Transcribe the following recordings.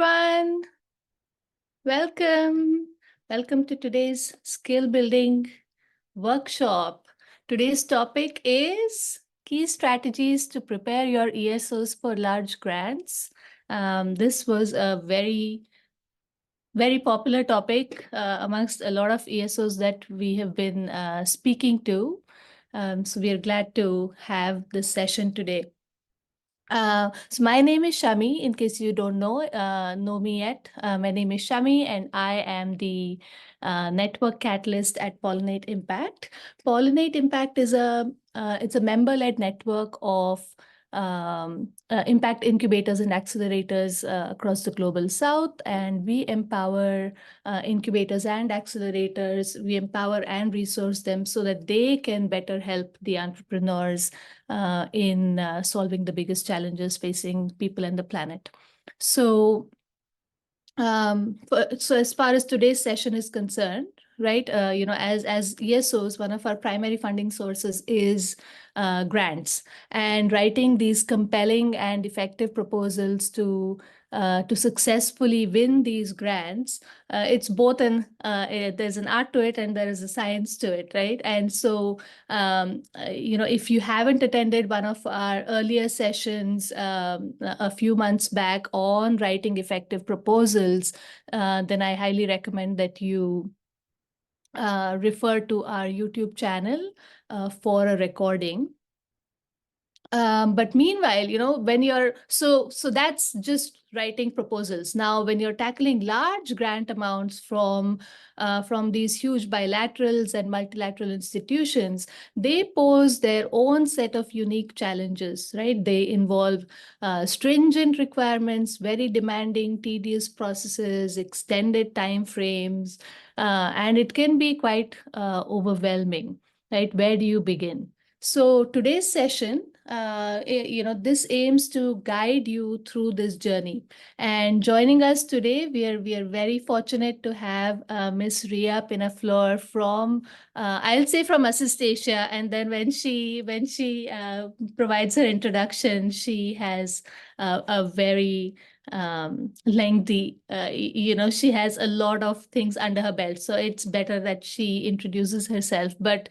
everyone. Welcome. Welcome to today's skill building workshop. Today's topic is key strategies to prepare your ESOs for large grants. This was a very popular topic amongst a lot of ESOs that we have been speaking to. So we are glad to have this session today. So my name is Shami, in case you don't know me yet. My name is Shami, and I am the network catalyst at Pollinate Impact. Pollinate Impact is it's a member-led network of impact incubators and accelerators across the global south, and we empower incubators and accelerators. We empower and resource them so that they can better help the entrepreneurs in solving the biggest challenges facing people and the planet. So as far as today's session is concerned, right, as ESOs, one of our primary funding sources is grants, and writing these compelling and effective proposals to successfully win these grants. It's both there's an art to it and there is a science to it, right? And so, if you haven't attended one of our earlier sessions a few months back on writing effective proposals, then I highly recommend that you refer to our YouTube channel for a recording. But meanwhile, when you're so that's just writing proposals. Now, when you're tackling large grant amounts from these huge bilaterals and multilateral institutions, they pose their own set of unique challenges, right? They involve stringent requirements, very demanding, tedious processes, extended time frames, and it can be quite overwhelming, right? Where do you begin? So today's session, this aims to guide you through this journey. And joining us today, we are very fortunate to have Miss Rhea Penaflor from, I'll say from AssistAsia, and then when she provides her introduction, she has a very lengthy, she has a lot of things under her belt. So it's better that she introduces herself. But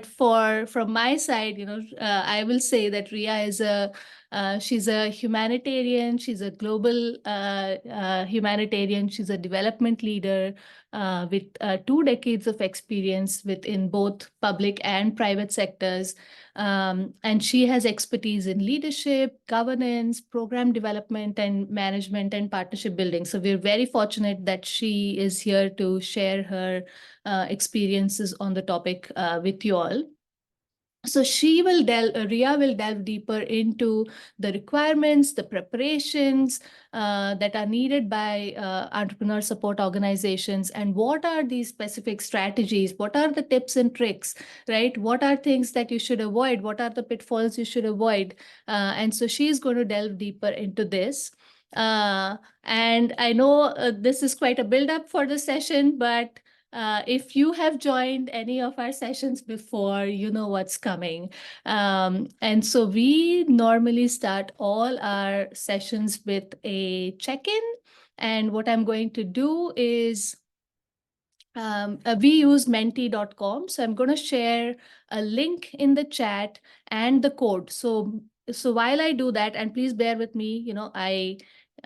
from my side, I will say that Rhea is she's a humanitarian. She's a global humanitarian. She's a development leader with 2 decades of experience within both public and private sectors. And she has expertise in leadership, governance, program development, and management and partnership building. So we're very fortunate that she is here to share her experiences on the topic with you all. So Rhea will delve deeper into the requirements, the preparations that are needed by entrepreneur support organizations, and what are these specific strategies? What are the tips and tricks, right? What are things that you should avoid? What are the pitfalls you should avoid? And so she's going to delve deeper into this. And I know this is quite a build-up for the session, but if you have joined any of our sessions before, you know what's coming. And so we normally start all our sessions with a check-in. And what I'm going to do is we use menti.com. So I'm going to share a link in the chat and the code. So while I do that, and please bear with me,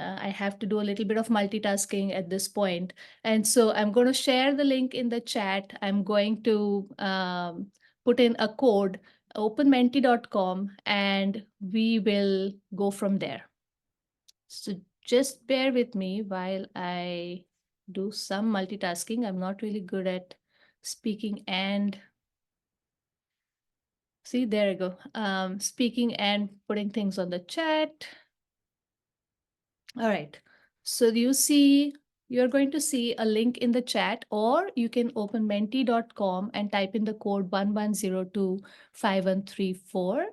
I have to do a little bit of multitasking at this point. And so I'm going to share the link in the chat. I'm going to put in a code, openmenti.com, and we will go from there. So just bear with me while I do some multitasking. I'm not really good at speaking and see, there you go. Speaking and putting things on the chat. All right. So you're going to see a link in the chat, or you can open menti.com and type in the code 11025134.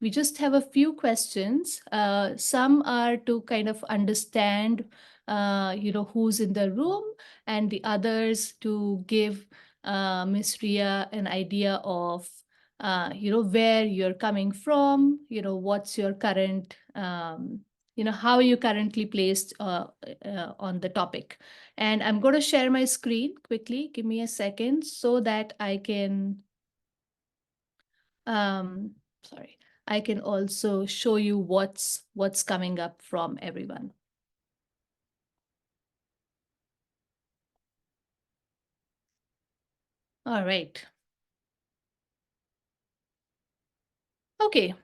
We just have a few questions. Some are to kind of understand, who's in the room, and the others to give Ms. Rhea an idea of, where you're coming from, what's your current how you currently placed on the topic. And I'm going to share my screen quickly. Give me a second so that I can, sorry, I can also show you what's coming up from everyone. All right. Okay.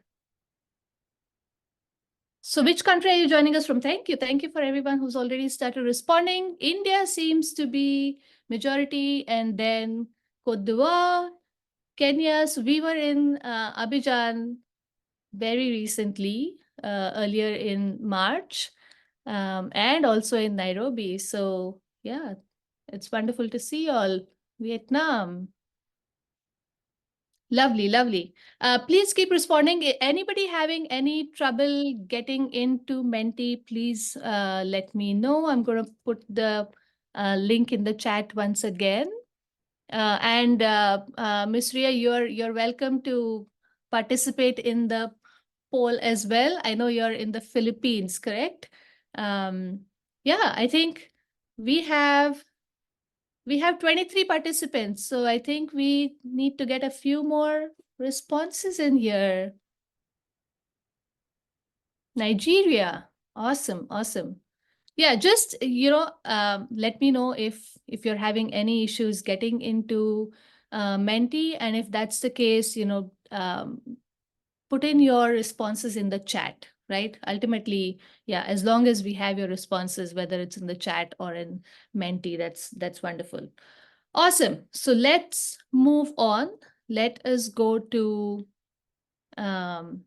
So which country are you joining us from? Thank you. Thank you for everyone who's already started responding. India seems to be majority, and then Cote d'Ivoire, Kenya. So we were in Abidjan very recently, earlier in March, and also in Nairobi. So yeah, it's wonderful to see you all. Vietnam. Lovely, lovely. Please keep responding. Anybody having any trouble getting into Menti, please let me know. I'm going to put the link in the chat once again. And Ms. Rhea, you're welcome to participate in the poll as well. I know you're in the Philippines, correct? Yeah, I think we have 23 participants, so I think we need to get a few more responses in here. Nigeria. Awesome, awesome. Yeah, just let me know if you're having any issues getting into Menti, and if that's the case, put in your responses in the chat, right? Ultimately, yeah, as long as we have your responses, whether it's in the chat or in Menti, that's wonderful. Awesome. So let's move on. Let us go to the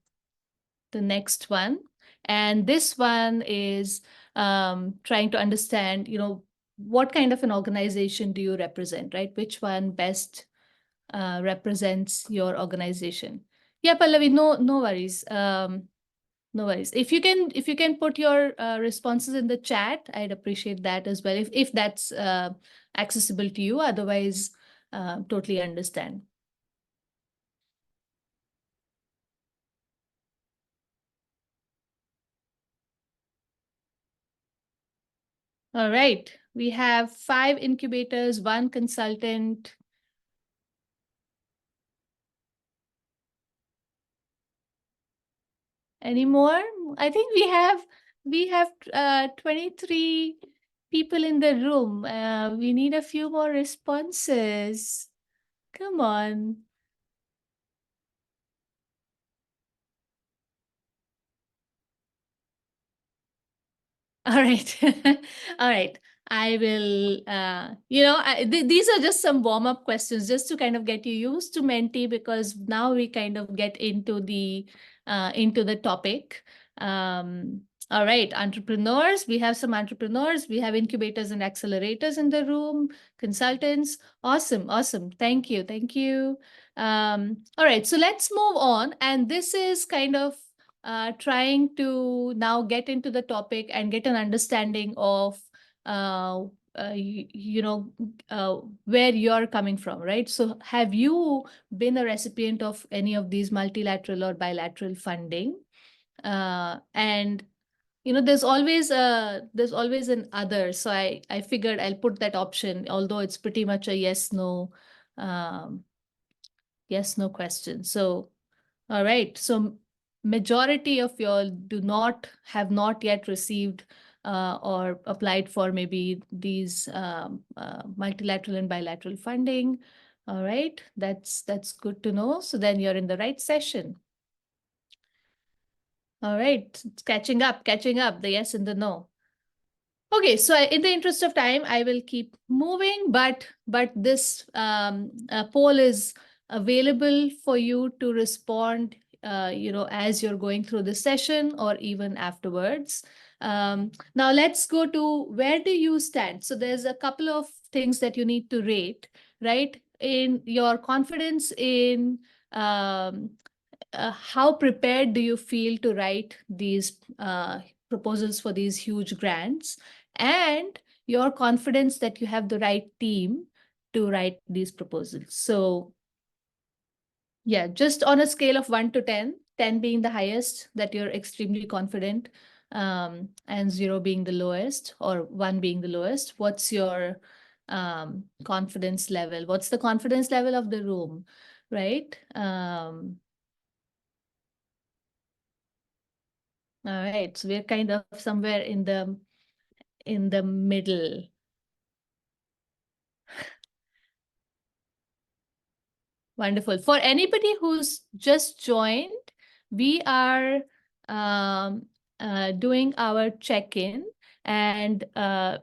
next one. And this one is trying to understand, what kind of an organization do you represent, right? Which one best represents your organization? Yeah, Pallavi, no worries. No worries. If you can put your responses in the chat, I'd appreciate that as well. If that's accessible to you, otherwise, totally understand. All right. We have 5 incubators, 1 consultant. Any more? I think we have 23 people in the room. We need a few more responses. Come on. All right. All right. I will, these are just some warm-up questions just to kind of get you used to Menti, because now we kind of get into the topic. All right, entrepreneurs. We have some entrepreneurs. We have incubators and accelerators in the room, consultants. Awesome, awesome. Thank you, thank you. All right, so let's move on. And this is kind of trying to now get into the topic and get an understanding of where you're coming from, right? So have you been a recipient of any of these multilateral or bilateral funding? And there's always an other. So I figured I'll put that option, although it's pretty much a um, yes no question. So all right. So majority of y'all have not yet received or applied for maybe these multilateral and bilateral funding. All right. That's good to know. So then you're in the right session. All right. It's catching up, the yes and the no. Okay, so in the interest of time, I will keep moving, but this poll is available for you to respond, as you're going through the session or even afterwards. Now let's go to where do you stand? So there's a couple of things that you need to rate, right? In your confidence in how prepared do you feel to write these proposals for these huge grants, and your confidence that you have the right team to write these proposals. So yeah, just on a scale of 1 to 10, 10 being the highest that you're extremely confident, and 0 being the lowest, or 1 being the lowest, what's your confidence level? What's the confidence level of the room, right? All right, so we're kind of somewhere in the middle. Wonderful. For anybody who's just joined, we are doing our check-in, and I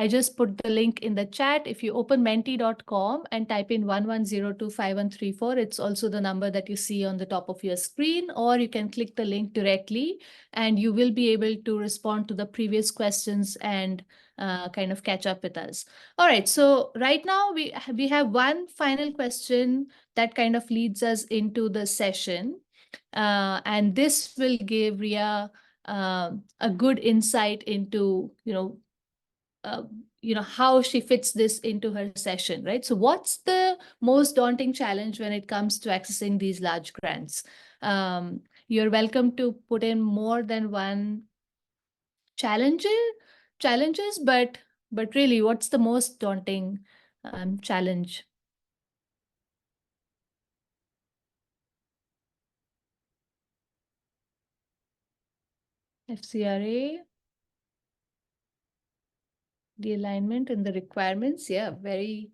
just put the link in the chat. If you open menti.com and type in 11025134, it's also the number that you see on the top of your screen, or you can click the link directly and you will be able to respond to the previous questions and kind of catch up with us. All right, so right now we have one final question that kind of leads us into the session. And this will give Rhea a good insight into, how she fits this into her session, right? So what's the most daunting challenge when it comes to accessing these large grants? You're welcome to put in more than one challenges, but really, what's the most daunting challenge? FCRA, the alignment and the requirements. Yeah, very,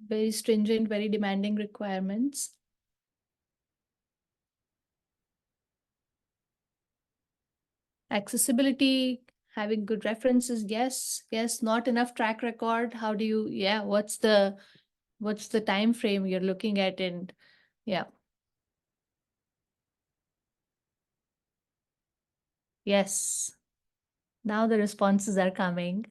very stringent, very demanding requirements. Accessibility, having good references. Yes, not enough track record. How do you, what's the time frame you're looking at? And yeah. Yes. Now the responses are coming.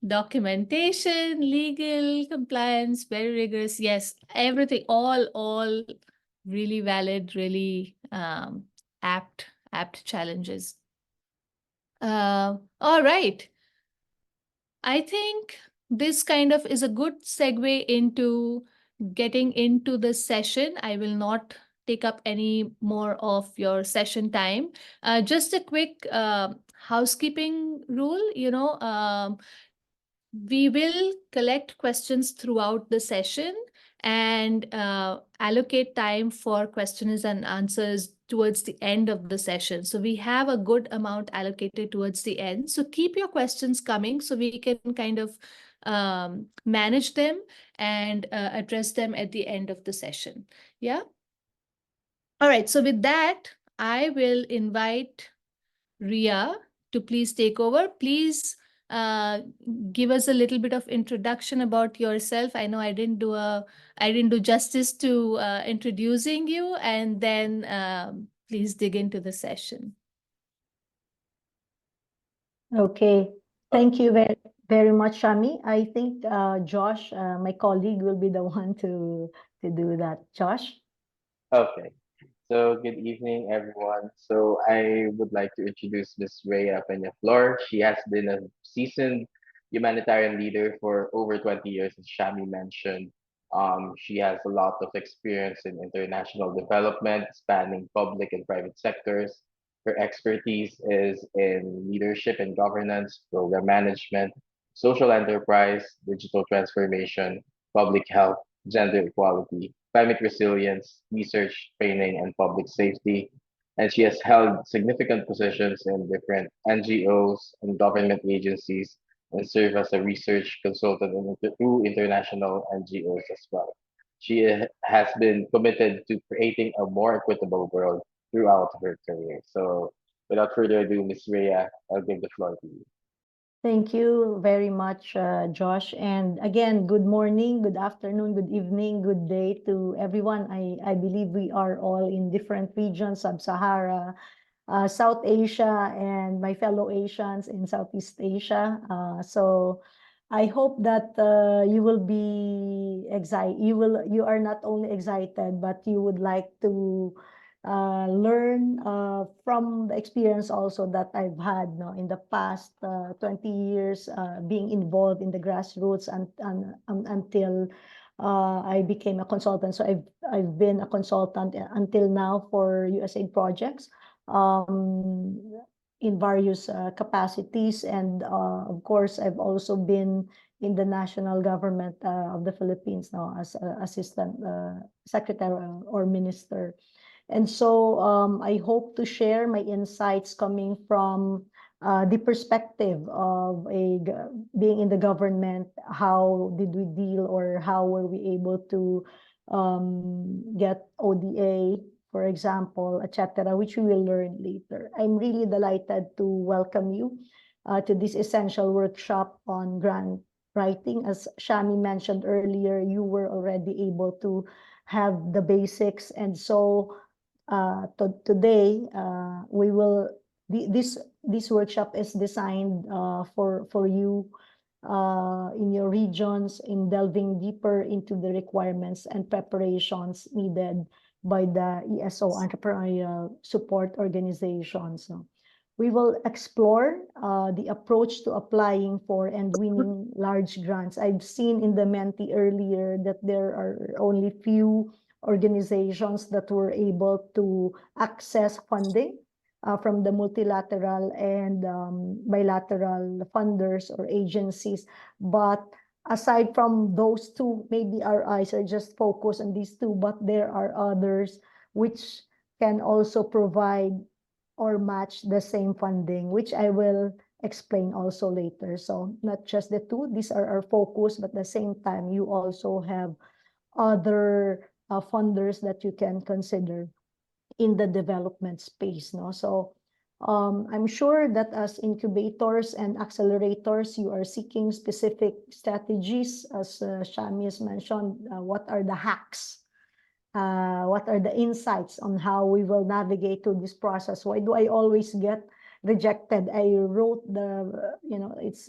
Documentation, legal compliance, very rigorous. Yes, everything, all really valid, really apt challenges. All right. I think this kind of is a good segue into getting into the session. I will not take up any more of your session time. Just a quick housekeeping rule, we will collect questions throughout the session and allocate time for questions and answers towards the end of the session. So we have a good amount allocated towards the end. So keep your questions coming so we can kind of manage them and address them at the end of the session. Yeah. All right. So with that, I will invite Rhea to please take over. Please give us a little bit of introduction about yourself. I know I didn't do justice to introducing you, and then please dig into the session. Okay, thank you very much, Shami. I think Josh, my colleague, will be the one to do that. Josh? Okay. So good evening, everyone. So I would like to introduce Ms. Rhea Penaflor. She has been a seasoned humanitarian leader for over 20 years, as Shami mentioned. She has a lot of experience in international development, spanning public and private sectors. Her expertise is in leadership and governance, program management, social enterprise, digital transformation, public health, gender equality, climate resilience, research, training, and public safety. And she has held significant positions in different NGOs and government agencies and served as a research consultant through international NGOs as well. She has been committed to creating a more equitable world throughout her career. So without further ado, Ms. Rhea, I'll give the floor to you. Thank you very much, Josh. And again, good morning, good afternoon, good evening, good day to everyone. I believe we are all in different regions, Sub-Sahara, South Asia, and my fellow Asians in Southeast Asia. So I hope that you will be excited. You are not only excited, but you would like to learn from the experience also that I've had, no, in the past 20 years being involved in the grassroots until I became a consultant. So I've been a consultant until now for USAID projects um, in various capacities. And of course, I've also been in the national government of the Philippines now as assistant secretary or minister. And so I hope to share my insights coming from the perspective of being in the government. How did we deal, or how were we able to get ODA, for example, etc., which we will learn later. I'm really delighted to welcome you to this essential workshop on grant writing. As Shami mentioned earlier, you were already able to have the basics, and so today we will this workshop is designed for you in your regions, in delving deeper into the requirements and preparations needed by the ESO entrepreneurial support organizations. So we will explore the approach to applying for and winning large grants. I've seen in the Menti earlier that there are only few organizations that were able to access funding from the multilateral and bilateral funders or agencies. But aside from those two, maybe our eyes are just focused on these two, but there are others which can also provide or match the same funding, which I will explain also later. So not just the two, these are our focus, but at the same time, you also have other funders that you can consider in the development space. No? So I'm sure that as incubators and accelerators, you are seeking specific strategies, as Shami has mentioned. What are the hacks? What are the insights on how we will navigate through this process? Why do I always get rejected? I wrote it's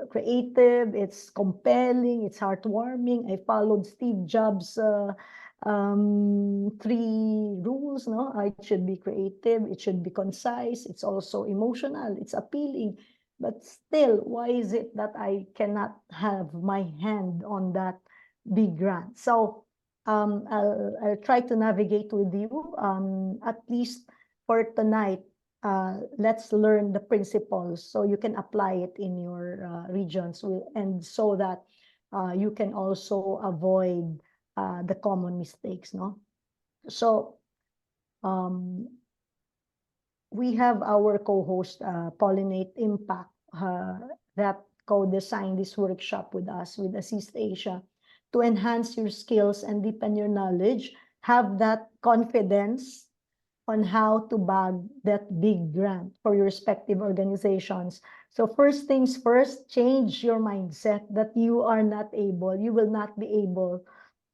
creative, it's compelling, it's heartwarming. I followed Steve Jobs' 3 rules. No, it should be creative, it should be concise, it's also emotional, it's appealing. But still, why is it that I cannot have my hand on that big grant? So I'll try to navigate with you, at least for tonight. Let's learn the principles so you can apply it in your regions, and so that you can also avoid the common mistakes. No, so we have our co-host Pollinate Impact that co-designed this workshop with us, with AssistAsia, to enhance your skills and deepen your knowledge. Have that confidence on how to bag that big grant for your respective organizations. So first things first, change your mindset that you are not able, you will not be able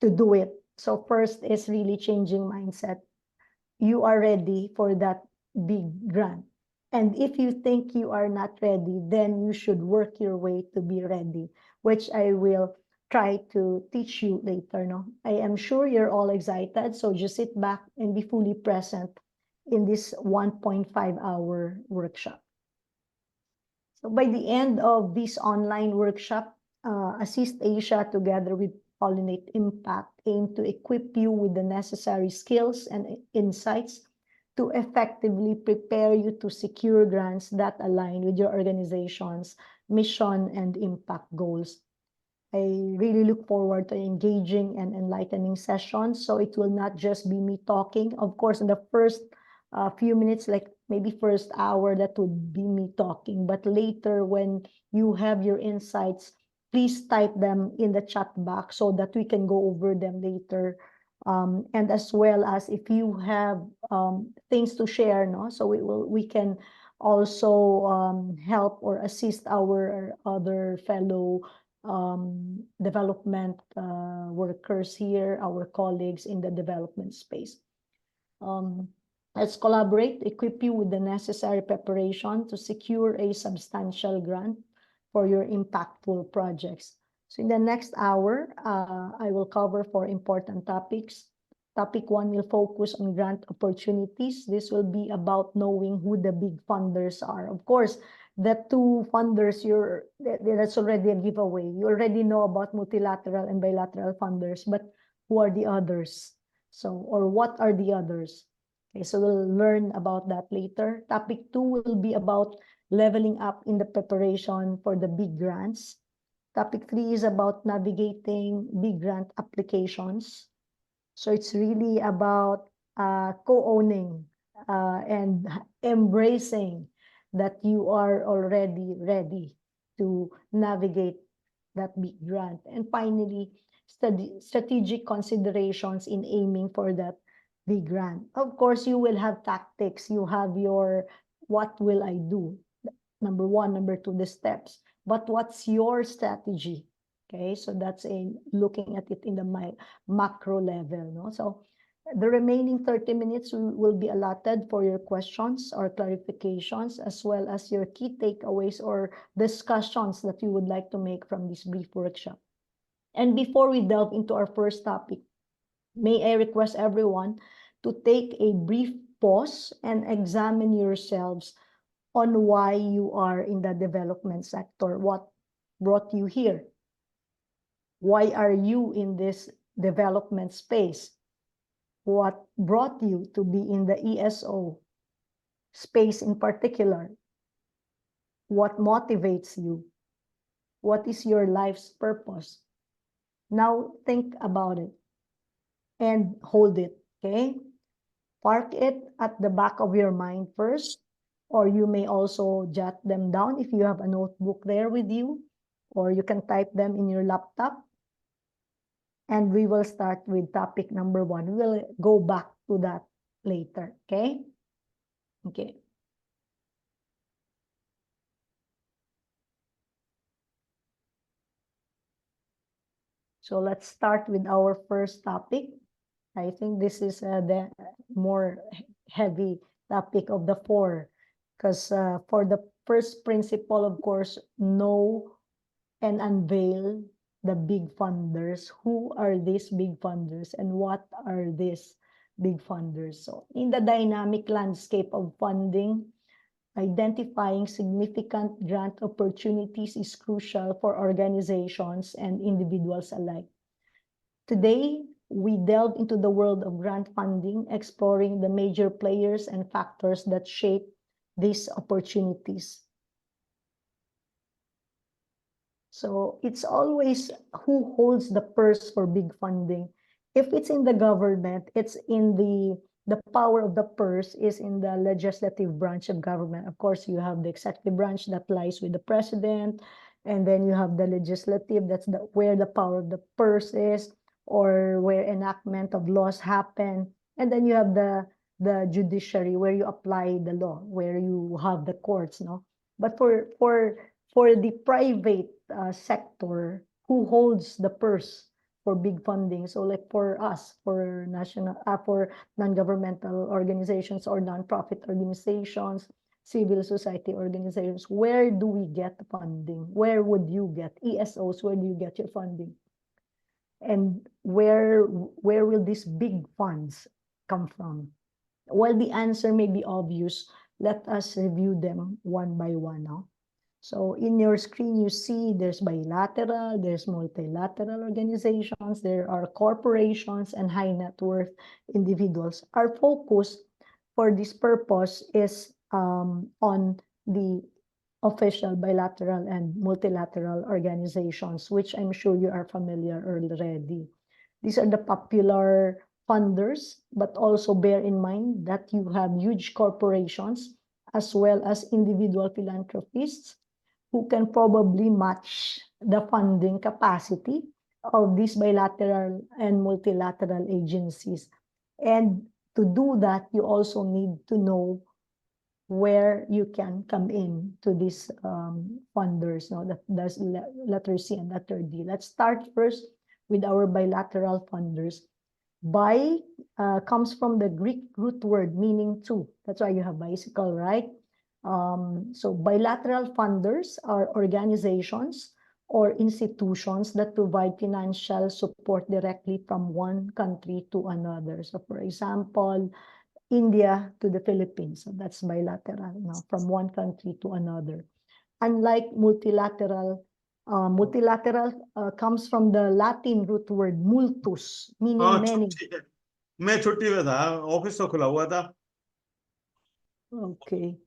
to do it. So first is really changing mindset. You are ready for that big grant. And if you think you are not ready, then you should work your way to be ready, which I will try to teach you later. No, I am sure you're all excited, so just sit back and be fully present in this 1.5-hour workshop. So by the end of this online workshop, AssistAsia together with Pollinate Impact aim to equip you with the necessary skills and insights to effectively prepare you to secure grants that align with your organization's mission and impact goals. I really look forward to engaging and enlightening sessions. So it will not just be me talking. Of course, in the first few minutes, like maybe first hour, that would be me talking. But later, when you have your insights, please type them in the chat box so that we can go over them later. And as well as if you have things to share, no, so we can also help or assist our other fellow development workers here, our colleagues in the development space. Let's collaborate, equip you with the necessary preparation to secure a substantial grant for your impactful projects. So in the next hour, I will cover 4 important topics. Topic 1 will focus on grant opportunities. This will be about knowing who the big funders are. Of course, the 2 funders, that's already a giveaway. You already know about multilateral and bilateral funders, but who are the others? So, or what are the others? Okay, so we'll learn about that later. Topic 2 will be about leveling up in the preparation for the big grants. Topic 3 is about navigating big grant applications. So it's really about co-owning and embracing that you are already ready to navigate that big grant. And finally, strategic considerations in aiming for that big grant. Of course, you will have tactics. You have your, what will I do? Number 1, number 2, the steps. But what's your strategy? Okay, so that's looking at it in the macro level. No? So the remaining 30 minutes will be allotted for your questions or clarifications, as well as your key takeaways or discussions that you would like to make from this brief workshop. And before we delve into our first topic, may I request everyone to take a brief pause and examine yourselves on why you are in the development sector. What brought you here? Why are you in this development space? What brought you to be in the ESO space in particular? What motivates you? What is your life's purpose? Now think about it and hold it, okay? Park it at the back of your mind first, or you may also jot them down if you have a notebook there with you, or you can type them in your laptop. And we will start with topic number 1. We'll go back to that later, okay? Okay. So let's start with our first topic. I think this is the more heavy topic of the 4, because for the first principle, of course, know and unveil the big funders. Who are these big funders and what are these big funders? So in the dynamic landscape of funding, identifying significant grant opportunities is crucial for organizations and individuals alike. Today, we delve into the world of grant funding, exploring the major players and factors that shape these opportunities. So it's always who holds the purse for big funding. If it's in the government, it's in the power of the purse is in the legislative branch of government. Of course, you have the executive branch that lies with the president, and then you have the legislative, that's where the power of the purse is, or where enactment of laws happen. And then you have the judiciary, where you apply the law, where you have the courts, no? But for the private sector, who holds the purse for big funding? So like for us, for for non-governmental organizations or non-profit organizations, civil society organizations, where do we get funding? Where would you get ESOs? Where do you get your funding? And where will these big funds come from? While the answer may be obvious, let us review them one by one now. So in your screen, you see there's bilateral, there's multilateral organizations, there are corporations and high net worth individuals. Our focus for this purpose is on the official bilateral and multilateral organizations, which I'm sure you are familiar already. These are the popular funders, but also bear in mind that you have huge corporations as well as individual philanthropists who can probably match the funding capacity of these bilateral and multilateral agencies. And to do that, you also need to know where you can come in to these funders. No, that's letter C and letter D. Let's start first with our bilateral funders. Bi comes from the Greek root word meaning two. That's why you have bicycle, right? So bilateral funders are organizations or institutions that provide financial support directly from one country to another. So for example, India to the Philippines. So that's bilateral, from one country to another. Unlike multilateral, comes from the Latin root word multus, meaning many. मैं छुट्टी में था office तो खुला हुआ था Okay.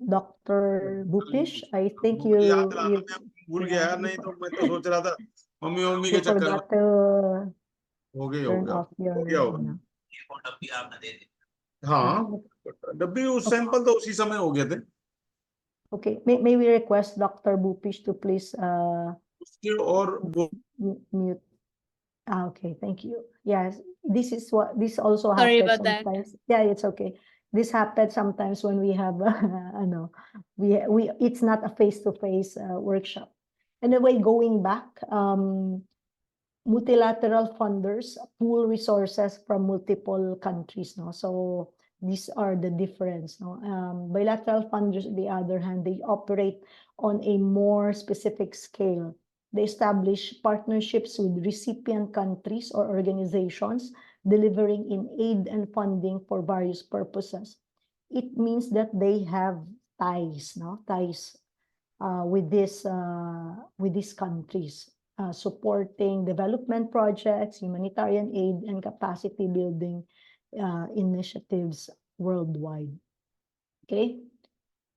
Dr. Bupish, I think मुझे याद दिलाना, you मैं भूल yeah, गया, नहीं तो मैं तो सोच रहा था मम्मी मम्मी you के चक्कर में forgot to हो turn गया off your हो गया होगा। yeah. हाँ, डब्बी उस सैंपल तो उसी समय हो गए थे Okay. May we request Dr. Bupish to please उसके और वो mute. Okay, thank you. Yes, this also Sorry happens about that. sometimes. Yeah, it's okay. This happens sometimes when we have it's not a face-to-face workshop. Anyway, going back, multilateral funders pool resources from multiple countries, no? So these are the difference, no? Bilateral funders, on the other hand, they operate on a more specific scale. They establish partnerships with recipient countries or organizations delivering in aid and funding for various purposes. It means that they have ties, no? Ties with these countries, supporting development projects, humanitarian aid, and capacity building initiatives worldwide. Okay,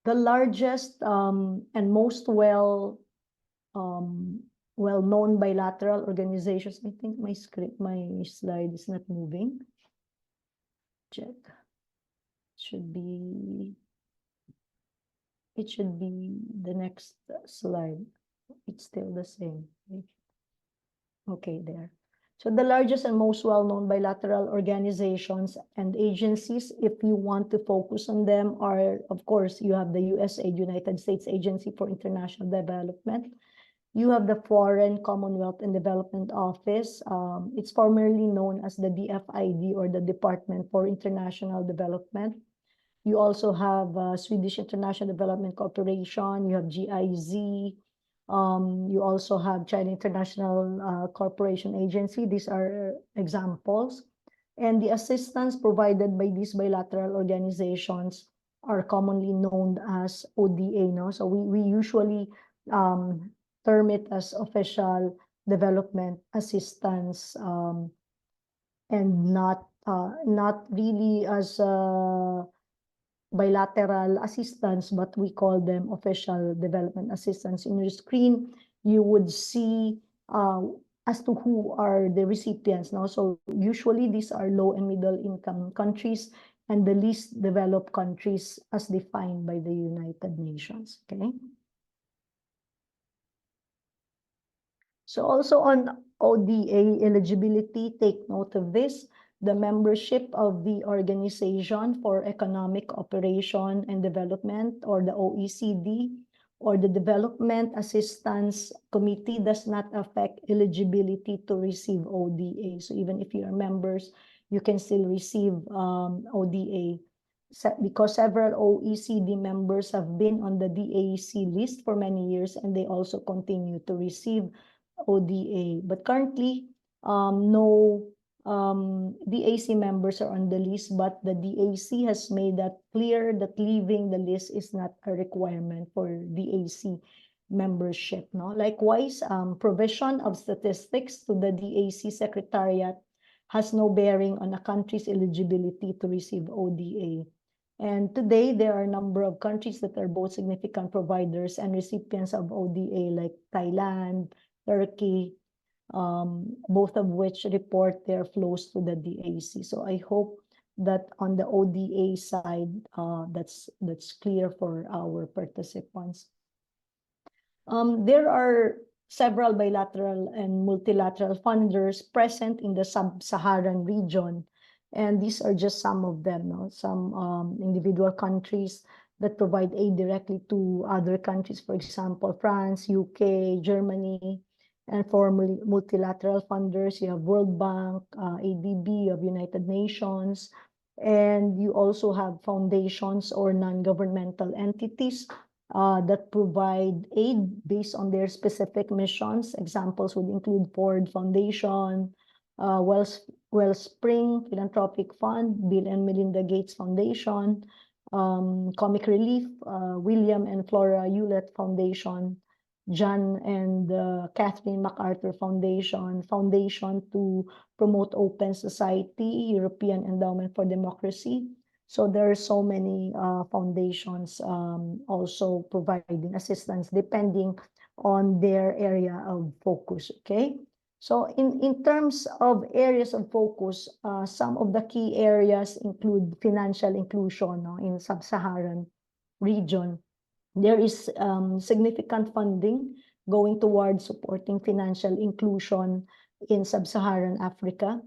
the largest and most well-known bilateral organizations. I think my slide is not moving. Check. It should be the next slide. It's still the same. Okay, there. So the largest and most well-known bilateral organizations and agencies, if you want to focus on them, are, of course, you have the USAID, United States Agency for International Development. You have the Foreign, Commonwealth, and Development Office. It's formerly known as the DFID, or the Department for International Development. You also have Swedish International Development Corporation. You have GIZ. You also have China International Corporation Agency. These are examples. And the assistance provided by these bilateral organizations are commonly known as ODA. No? So we usually term it as official development assistance, and not really as bilateral assistance, but we call them official development assistance. In your screen, you would see as to who are the recipients now. So usually these are low and middle income countries and the least developed countries as defined by the United Nations. Okay. So also on ODA eligibility, take note of this. The membership of the Organization for Economic Cooperation and Development, or the OECD, or the Development Assistance Committee does not affect eligibility to receive ODA. So even if you are members, you can still receive ODA. Because several OECD members have been on the DAC list for many years, and they also continue to receive ODA. But currently, no DAC members are on the list, but the DAC has made that clear that leaving the list is not a requirement for DAC membership. No? Likewise, provision of statistics to the DAC Secretariat has no bearing on a country's eligibility to receive ODA. And today, there are a number of countries that are both significant providers and recipients of ODA, like Thailand, Turkey, both of which report their flows to the DAC. So I hope that on the ODA side, that's clear for our participants. There are several bilateral and multilateral funders present in the sub-Saharan region, and these are just some of them. No? Some individual countries that provide aid directly to other countries, for example, France, UK, Germany. And for multilateral funders, you have World Bank, ADB of United Nations, and you also have foundations or non-governmental entities that provide aid based on their specific missions. Examples would include Ford Foundation, Wellspring Philanthropic Fund, Bill and Melinda Gates Foundation, Comic Relief, William and Flora Hewlett Foundation, John and Catherine MacArthur Foundation, Foundation to Promote Open Society, European Endowment for Democracy, So there are so many foundations also providing assistance depending on their area of focus, okay? So in terms of areas of focus, some of the key areas include financial inclusion, no, in sub-Saharan region. There is significant funding going towards supporting financial inclusion in sub-Saharan Africa.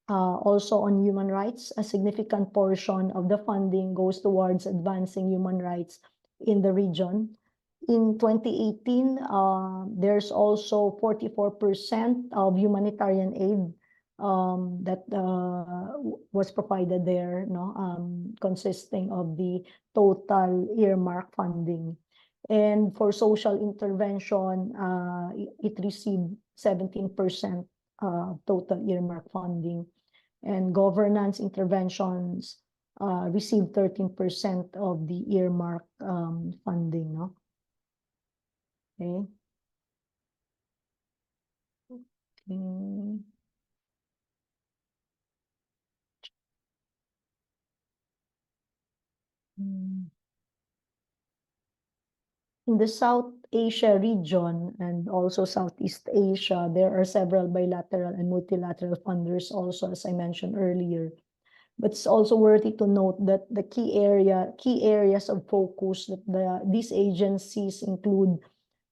Also on human rights, a significant portion of the funding goes towards advancing human rights in the region. In 2018, there's also 44% of humanitarian aid that was provided there, no, consisting of the total earmark funding. And for social intervention, it received 17% total earmark funding. And governance interventions received 13% of the earmark funding, no? Okay. Okay. In the South Asia region and also Southeast Asia, there are several bilateral and multilateral funders also, as I mentioned earlier. But it's also worthy to note that the key areas of focus that these agencies include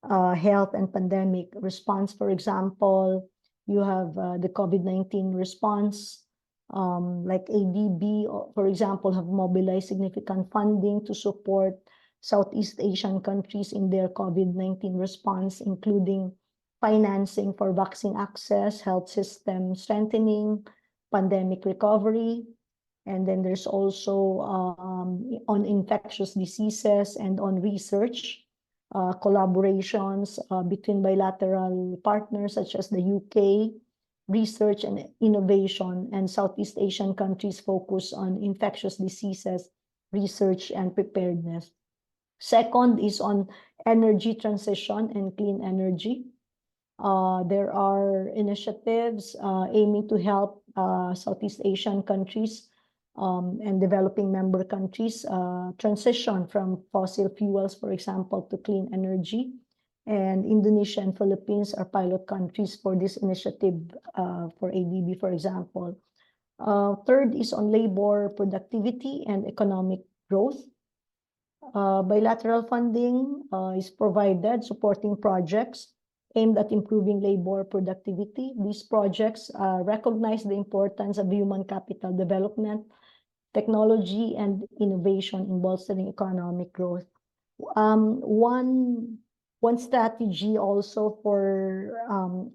health and pandemic response. For example, you have the COVID-19 response, like ADB, for example, have mobilized significant funding to support Southeast Asian countries in their COVID-19 response, including financing for vaccine access, health system strengthening, pandemic recovery. And then there's also on infectious diseases and on research, collaborations between bilateral partners such as the UK, research and innovation, and Southeast Asian countries focus on infectious diseases, research and preparedness. Second is on energy transition and clean energy. There are initiatives aiming to help Southeast Asian countries and developing member countries transition from fossil fuels, for example, to clean energy. And Indonesia and Philippines are pilot countries for this initiative for ADB, for example. Third is on labor productivity and economic growth. Bilateral funding is provided supporting projects aimed at improving labor productivity. These projects recognize the importance of human capital development, technology, and innovation in bolstering economic growth. One strategy also for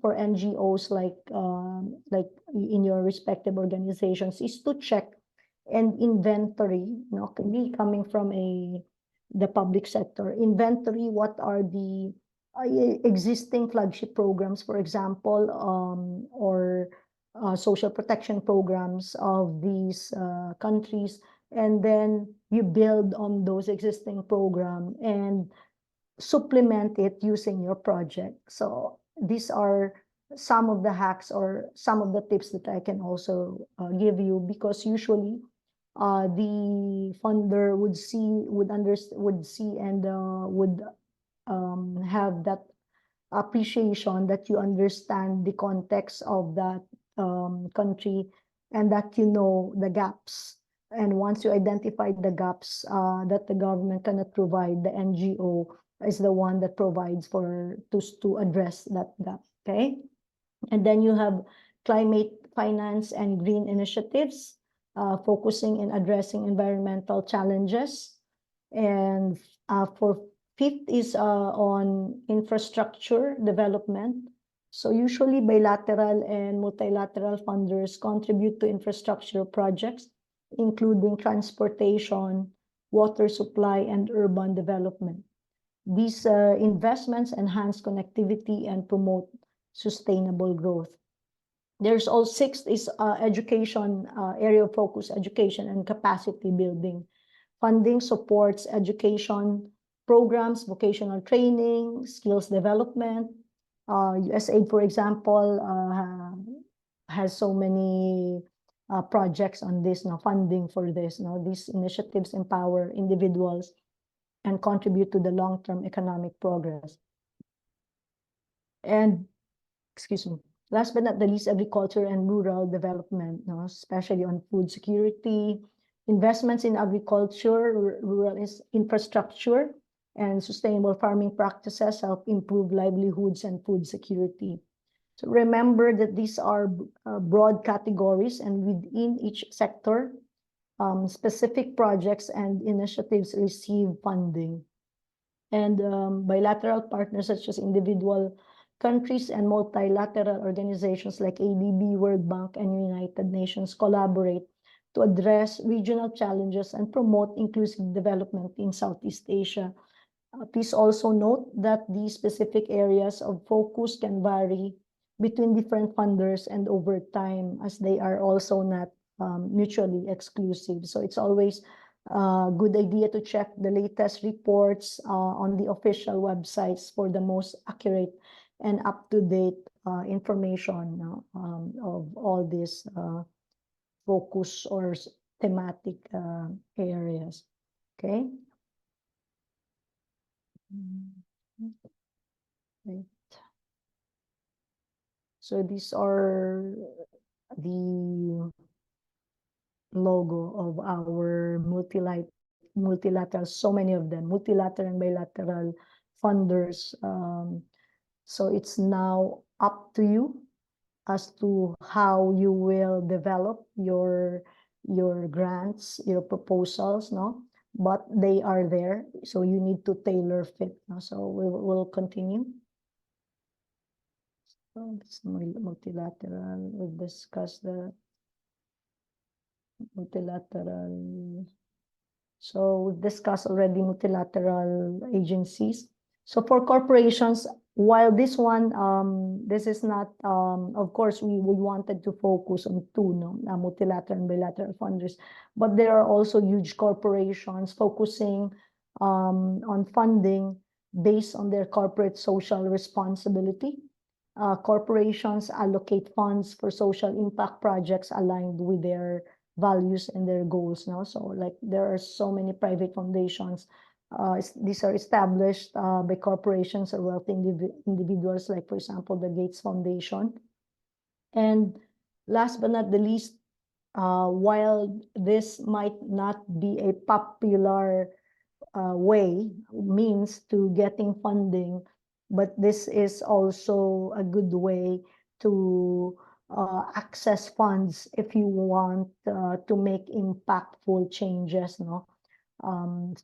NGOs like in your respective organizations is to check and inventory, you know, coming from the public sector, inventory what are the existing flagship programs, for example, or social protection programs of these countries, and then you build on those existing program and supplement it using your project. So these are some of the hacks or some of the tips that I can also give you, because usually the funder would see and would have that appreciation that you understand the context of that country and that you know the gaps. And once you identify the gaps that the government cannot provide, the NGO is the one that provides to address that gap. Okay, and then you have climate finance and green initiatives, focusing in addressing environmental challenges. And for fifth is on infrastructure development. So usually bilateral and multilateral funders contribute to infrastructure projects, including transportation, water supply, and urban development. These investments enhance connectivity and promote sustainable growth. There's also sixth is education, area of focus, education and capacity building. Funding supports education programs, vocational training, skills development. USAID, for example, has so many projects on this, funding for this. These initiatives empower individuals and contribute to the long-term economic progress. And, excuse me, last but not the least, agriculture and rural development, especially on food security, investments in agriculture, rural infrastructure, and sustainable farming practices help improve livelihoods and food security. So remember that these are broad categories, and within each sector, specific projects and initiatives receive funding. And bilateral partners such as individual countries and multilateral organizations like ADB, World Bank, and United Nations collaborate to address regional challenges and promote inclusive development in Southeast Asia. Please also note that these specific areas of focus can vary between different funders and over time, as they are also not mutually exclusive. So it's always a good idea to check the latest reports on the official websites for the most accurate and up-to-date information of all these focus or thematic areas. Okay. Right. So these are the logo of our multilateral, so many of them, multilateral and bilateral funders. So it's now up to you as to how you will develop your grants, your proposals, but they are there, so you need to tailor fit. So we will continue. So it's multilateral. We've discussed the multilateral. So we've discussed already multilateral agencies. So for corporations, while this one, this is not, of course, we wanted to focus on two, multilateral and bilateral funders, but there are also huge corporations focusing on funding based on their corporate social responsibility. Corporations allocate funds for social impact projects aligned with their values and their goals. So like there are so many private foundations. These are established by corporations or wealthy individuals, like, for example, the Gates Foundation. And last but not the least, while this might not be a popular means to getting funding, but this is also a good way to access funds if you want to make impactful changes,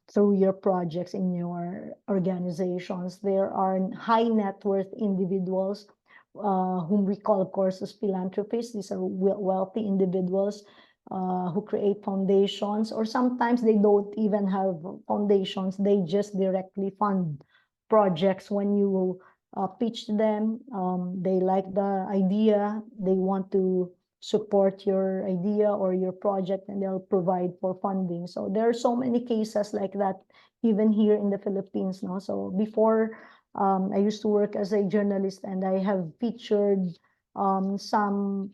through your projects in your organizations. There are high net worth individuals whom we call, of course, as philanthropists. These are wealthy individuals who create foundations, or sometimes they don't even have foundations. They just directly fund projects. When you pitch them, they like the idea, they want to support your idea or your project, and they'll provide for funding. So there are so many cases like that, even here in the Philippines. So before, I used to work as a journalist, and I have featured some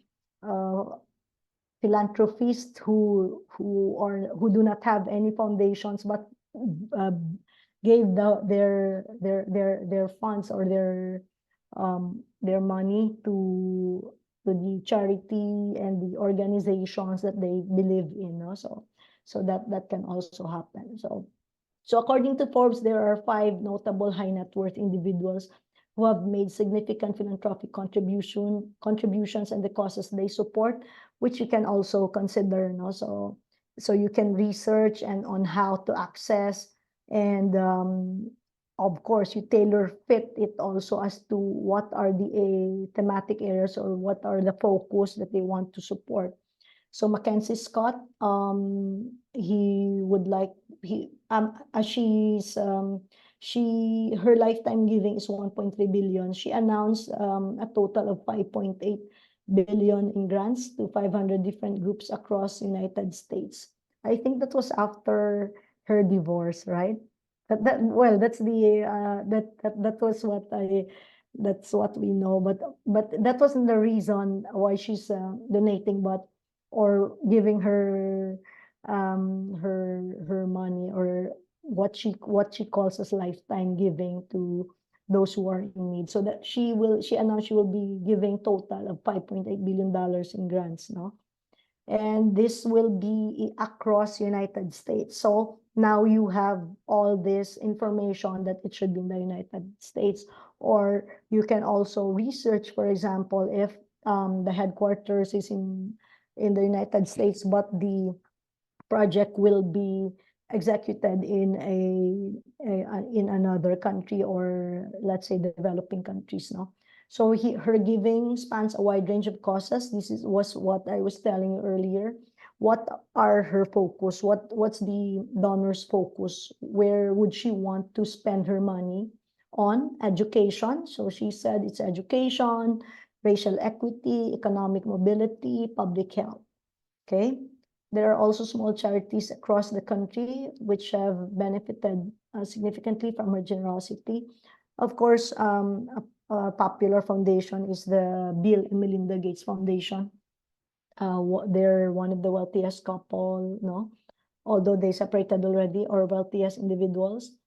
philanthropists who do not have any foundations, but gave their funds or their money to the charity and the organizations that they believe in. So that can also happen. So according to Forbes, there are 5 notable high net worth individuals who have made significant philanthropic contributions and the causes they support, which you can also consider. So you can research and on how to access, and of course, you tailor fit it also as to what are the thematic areas or what are the focus that they want to support. So Mackenzie Scott, her lifetime giving is 1.3 billion. She announced a total of 5.8 billion in grants to 500 different groups across United States. I think that was after her divorce, right? That's what we know, but that wasn't the reason why she's donating. But or giving her her money, or what she calls as lifetime giving to those who are in need. So that she announced she will be giving total of $5.8 billion in grants, no? And this will be across United States. So now you have all this information that it should be in the United States, or you can also research, for example, if the headquarters is in the United States, but the project will be executed in in another country, or let's say developing countries, no? So her giving spans a wide range of causes. This was what I was telling you earlier. What are her focus? What's the donor's focus? Where would she want to spend her money on? Education. So she said it's education, racial equity, economic mobility, public health. Okay. There are also small charities across the country which have benefited significantly from her generosity. Of course, a popular foundation is the Bill and Melinda Gates Foundation. They're one of the wealthiest couple, no? Although they separated already, or wealthiest individuals.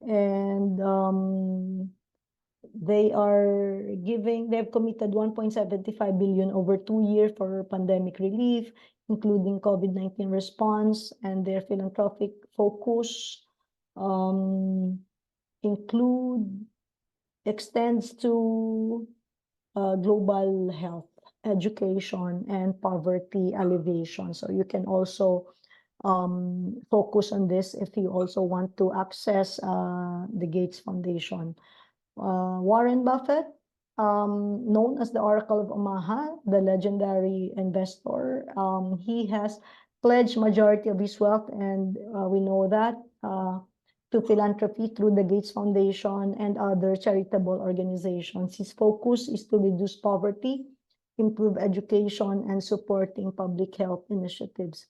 And they have committed 1.75 billion over 2 years for pandemic relief, including COVID-19 response, and their philanthropic focus extends to global health, education, and poverty alleviation. So you can also focus on this if you also want to access the Gates Foundation. Warren Buffett, known as the Oracle of Omaha, the legendary investor, he has pledged majority of his wealth, and we know that, to philanthropy through the Gates Foundation and other charitable organizations. His focus is to reduce poverty, improve education, and supporting public health initiatives.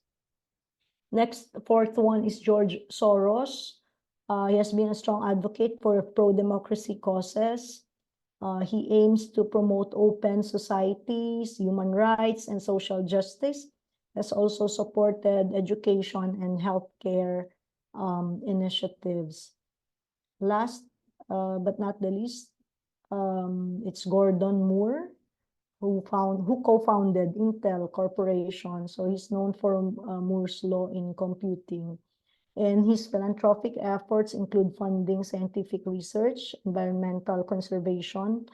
Next, fourth one is George Soros. He has been a strong advocate for pro-democracy causes. He aims to promote open societies, human rights, and social justice. Has also supported education and healthcare initiatives. Last but not the least, it's Gordon Moore, who co-founded Intel Corporation. So he's known for Moore's law in computing. And his philanthropic efforts include funding scientific research, environmental conservation,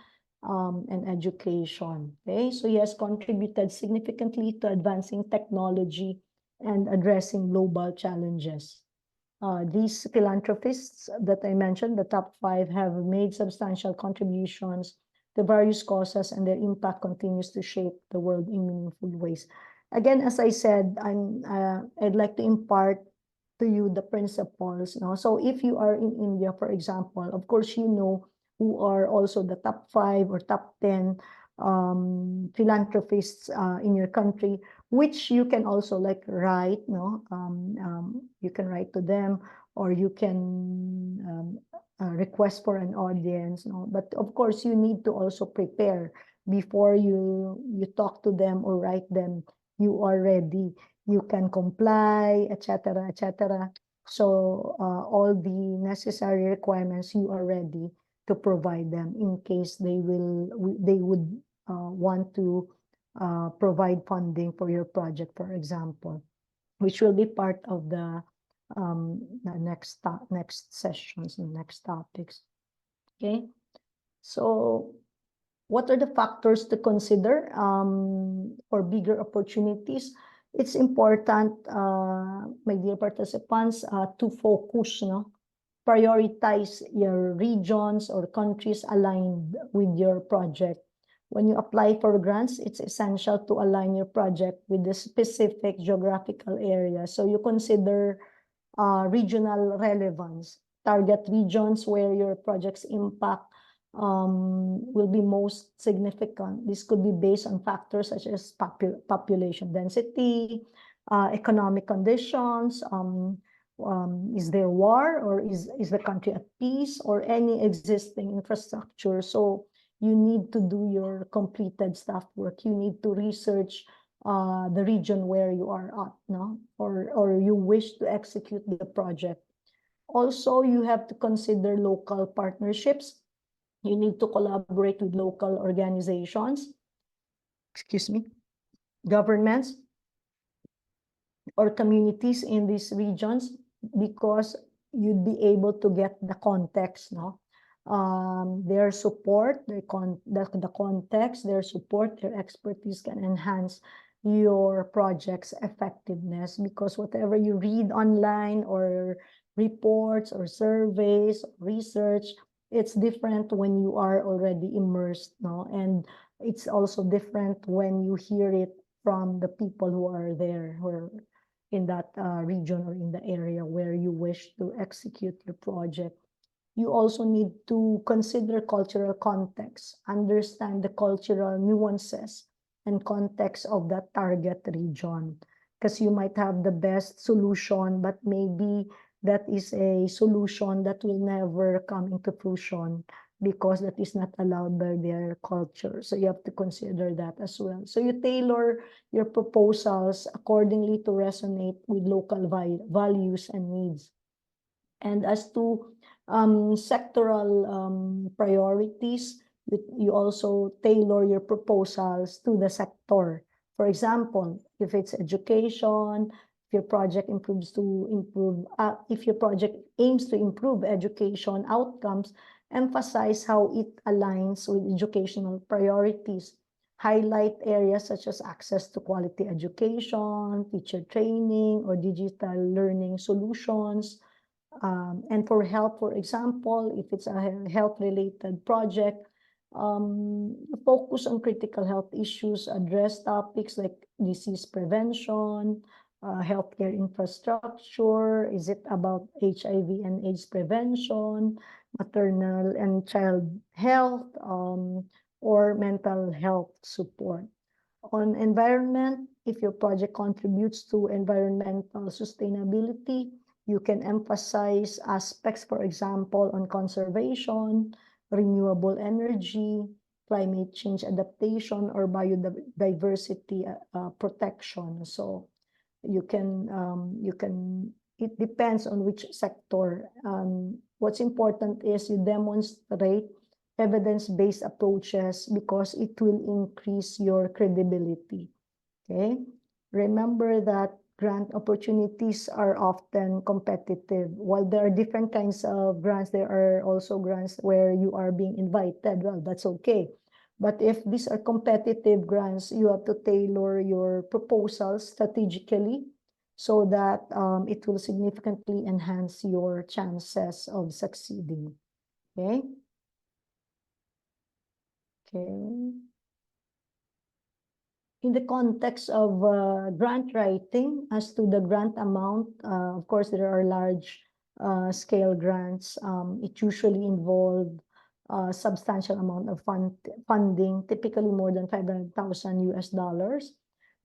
and education. Okay, so he has contributed significantly to advancing technology and addressing global challenges. These philanthropists that I mentioned, the top 5, have made substantial contributions to various causes, and their impact continues to shape the world in meaningful ways. Again, as I said, I'd like to impart to you the principles. No? So if you are in India, for example, of course, you know who are also the top 5 or top 10 philanthropists in your country, which you can also like write, no? You can write to them, or you can request for an audience, no? But of course, you need to also prepare before you talk to them or write them. You are ready. You can comply, etc., etc. So all the necessary requirements, you are ready to provide them in case they would want to provide funding for your project, for example, which will be part of the next sessions and next topics. Okay, so what are the factors to consider for bigger opportunities? It's important, my dear participants, to focus, no? Prioritize your regions or countries aligned with your project. When you apply for grants, it's essential to align your project with the specific geographical area. So you consider regional relevance, target regions where your project's impact will be most significant. This could be based on factors such as population density, economic conditions, is there war, or is the country at peace, or any existing infrastructure. So you need to do your completed staff work. You need to research the region where you are at, no? Or you wish to execute the project. Also, you have to consider local partnerships. You need to collaborate with local organizations, excuse me, governments, or communities in these regions, because you'd be able to get the context, no? Their support, the context, their support, their expertise can enhance your project's effectiveness, because whatever you read online or reports or surveys, research, it's different when you are already immersed, no? And it's also different when you hear it from the people who are there, who are in that region or in the area where you wish to execute your project. You also need to consider cultural context, understand the cultural nuances and context of that target region, because you might have the best solution, but maybe that is a solution that will never come into fruition because that is not allowed by their culture. So you have to consider that as well. So you tailor your proposals accordingly to resonate with local values and needs. And as to sectoral priorities, you also tailor your proposals to the sector. For example, if it's education, if your project if your project aims to improve education outcomes, emphasize how it aligns with educational priorities. Highlight areas such as access to quality education, teacher training, or digital learning solutions. And for health, for example, if it's a health-related project, focus on critical health issues, address topics like disease prevention, healthcare infrastructure. Is it about HIV and AIDS prevention, maternal and child health, or mental health support? On environment, if your project contributes to environmental sustainability, you can emphasize aspects, for example, on conservation, renewable energy, climate change adaptation, or biodiversity protection. So you can, it depends on which sector. What's important is you demonstrate evidence-based approaches because it will increase your credibility, okay? Remember that grant opportunities are often competitive. While there are different kinds of grants, there are also grants where you are being invited. Well, that's okay. But if these are competitive grants, you have to tailor your proposals strategically so that it will significantly enhance your chances of succeeding, okay? Okay. In the context of grant writing, as to the grant amount, of course, there are large scale grants. It usually involved a substantial amount of funding, typically more than $500,000.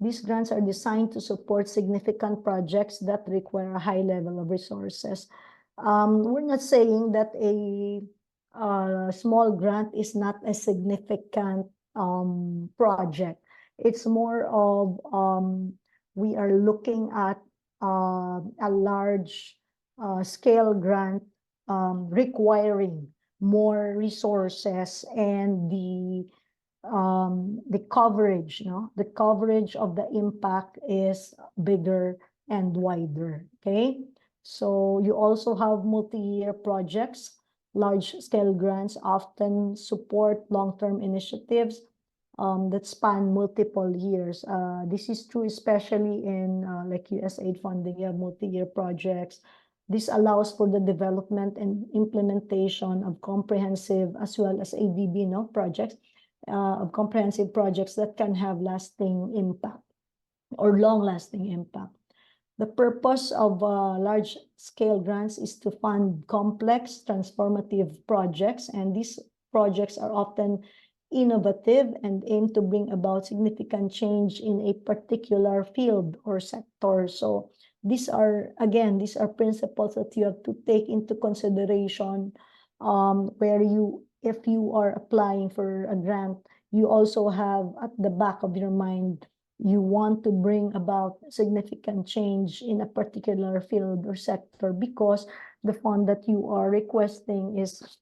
These grants are designed to support significant projects that require a high level of resources. We're not saying that a small grant is not a significant project. It's more of we are looking at a large scale grant requiring more resources, and the coverage, the coverage of the impact is bigger and wider, okay? So you also have multi-year projects. Large-scale grants often support long-term initiatives that span multiple years. This is true especially in like USAID funding. You have multi-year projects. This allows for the development and implementation of comprehensive as well as ADB projects, of comprehensive projects that can have lasting impact or long-lasting impact. The purpose of large-scale grants is to fund complex, transformative projects, and these projects are often innovative and aim to bring about significant change in a particular field or sector. So these are, again, these are principles that you have to take into consideration where if you are applying for a grant, you also have at the back of your mind you want to bring about significant change in a particular field or sector, because the fund that you are requesting is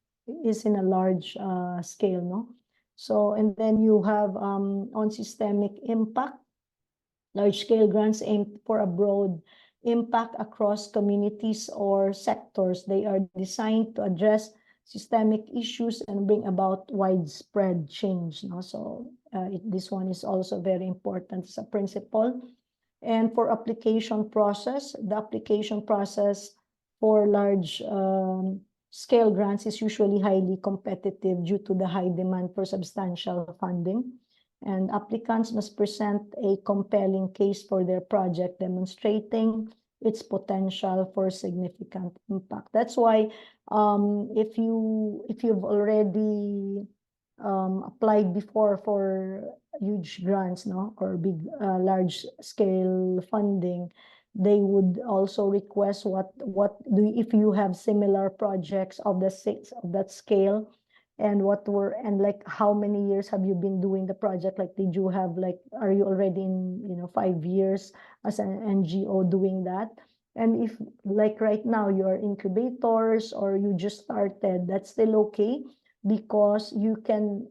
in a large scale, no? So, and then you have on systemic impact, large-scale grants aimed for a broad impact across communities or sectors. They are designed to address systemic issues and bring about widespread change. No? So this one is also very important as a principle. And for application process, the application process for large scale grants is usually highly competitive due to the high demand for substantial funding. And applicants must present a compelling case for their project, demonstrating its potential for significant impact. That's why if you've already applied before for huge grants, no, or big large scale funding, they would also request if you have similar projects of that scale, and like how many years have you been doing the project? Like, did you have, like, are you already in 5 years as an NGO doing that? And if, like, right now you're incubators or you just started, that's still okay, because you can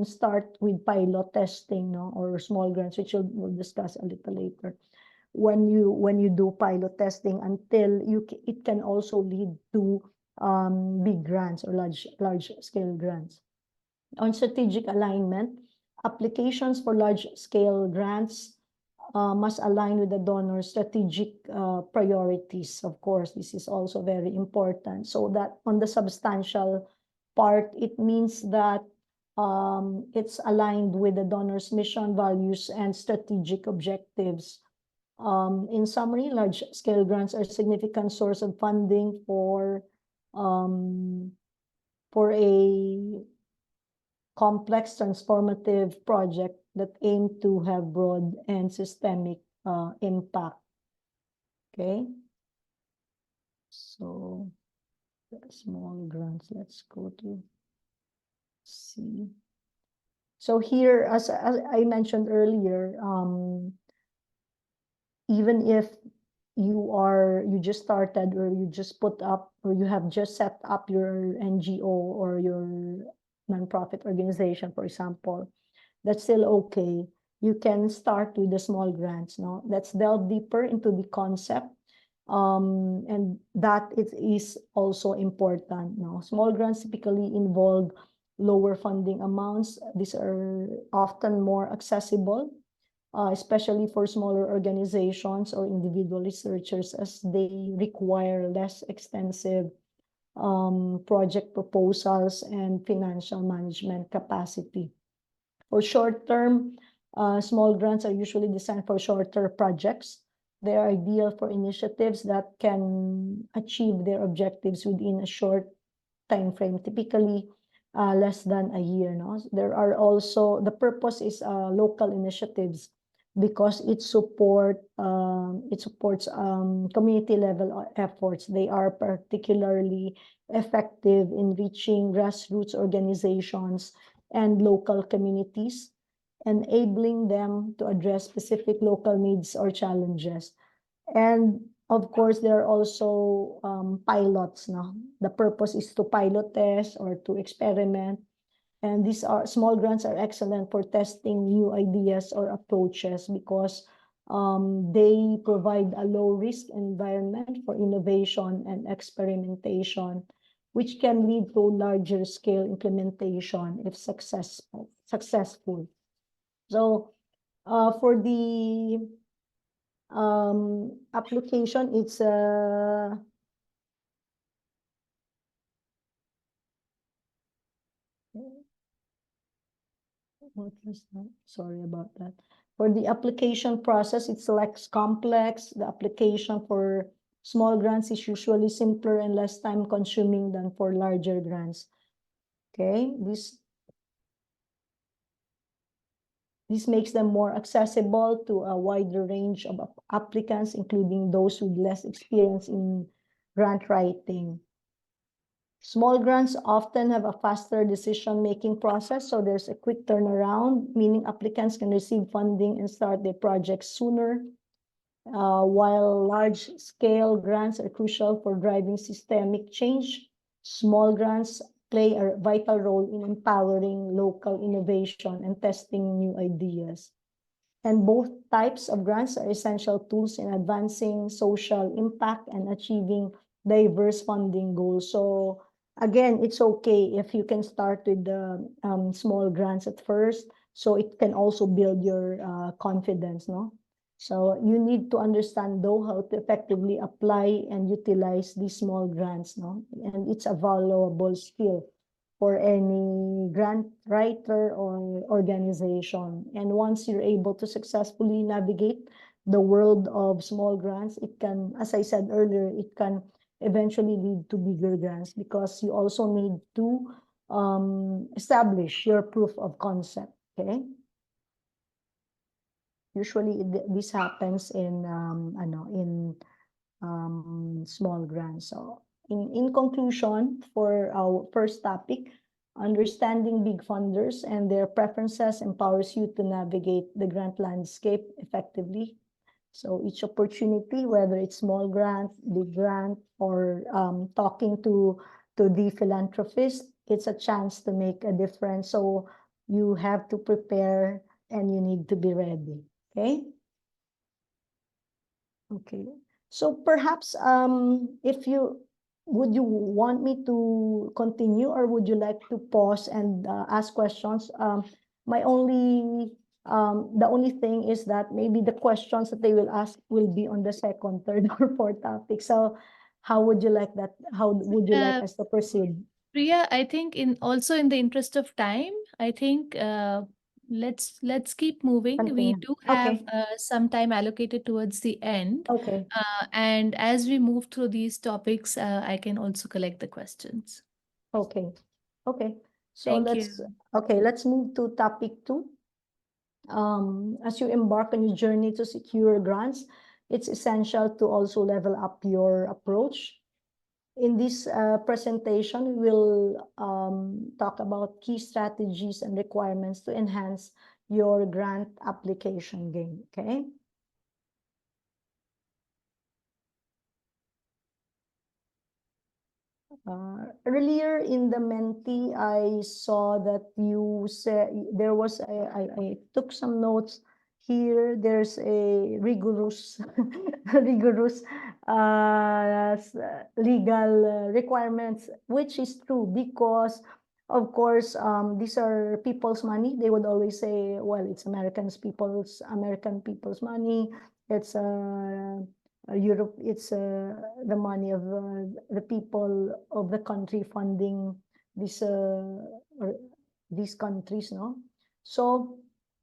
start with pilot testing, no, or small grants, which we'll discuss a little later. When you do pilot testing, until it can also lead to big grants or large scale grants. On strategic alignment, applications for large scale grants must align with the donor's strategic priorities. Of course, this is also very important. So that on the substantial part, it means that it's aligned with the donor's mission, values, and strategic objectives. In summary, large-scale grants are a significant source of funding for a complex transformative project that aim to have broad and systemic impact. Okay, so small grants, let's go to C. So here, as I mentioned earlier, even if you just started, or you just put up, or you have just set up your NGO or your nonprofit organization, for example, that's still okay. You can start with the small grants. No, let's delve deeper into the concept, and that it is also important. No, small grants typically involve lower funding amounts. These are often more accessible, especially for smaller organizations or individual researchers, as they require less extensive project proposals and financial management capacity. For short-term, small grants are usually designed for shorter projects. They are ideal for initiatives that can achieve their objectives within a short time frame, typically less than a year. No? There are also, the purpose is local initiatives, because it supports community level efforts. They are particularly effective in reaching grassroots organizations and local communities, enabling them to address specific local needs or challenges. And of course, there are also pilots. No? The purpose is to pilot test or to experiment. And these small grants are excellent for testing new ideas or approaches, because they provide a low-risk environment for innovation and experimentation, which can lead to larger scale implementation if successful. So for the application, it's what was that? Sorry about that. For the application process, it's less complex. The application for small grants is usually simpler and less time consuming than for larger grants. Okay, this makes them more accessible to a wider range of applicants, including those with less experience in grant writing. Small grants often have a faster decision-making process, so there's a quick turnaround, meaning applicants can receive funding and start their projects sooner. While large-scale grants are crucial for driving systemic change, small grants play a vital role in empowering local innovation and testing new ideas. And both types of grants are essential tools in advancing social impact and achieving diverse funding goals. So again, it's okay if you can start with the small grants at first, so it can also build your confidence, no? So you need to understand though how to effectively apply and utilize these small grants, no? And it's a valuable skill for any grant writer or organization. And once you're able to successfully navigate the world of small grants, it can, as I said earlier, it can eventually lead to bigger grants because you also need to establish your proof of concept, okay? Usually this happens in small grants. So in conclusion, for our first topic, understanding big funders and their preferences empowers you to navigate the grant landscape effectively. So each opportunity, whether it's small grant, big grant, or talking to the philanthropist, it's a chance to make a difference. So you have to prepare and you need to be ready. Okay. Okay. So perhaps if you would you want me to continue or would you like to pause and ask questions? My only the only thing is that maybe the questions that they will ask will be on the second, third, or fourth topic. So how would you like that? How would you like us to proceed? Priya, I think in the interest of time, I think let's keep moving. We Continue. do have Okay. some time allocated towards the end. Okay. And as we move through these topics, I can also collect the questions. Okay. Okay. So Thank let's you. let's move to topic 2. As you embark on your journey to secure grants, it's essential to also level up your approach. In this presentation, we will talk about key strategies and requirements to enhance your grant application game, okay? Earlier in the Menti, I saw that you said there was I took some notes here. There's a rigorous rigorous legal requirements, which is true because of course these are people's money. They would always say, well, it's American people's money. It's Europe, it's the money of the people of the country funding these countries, no? So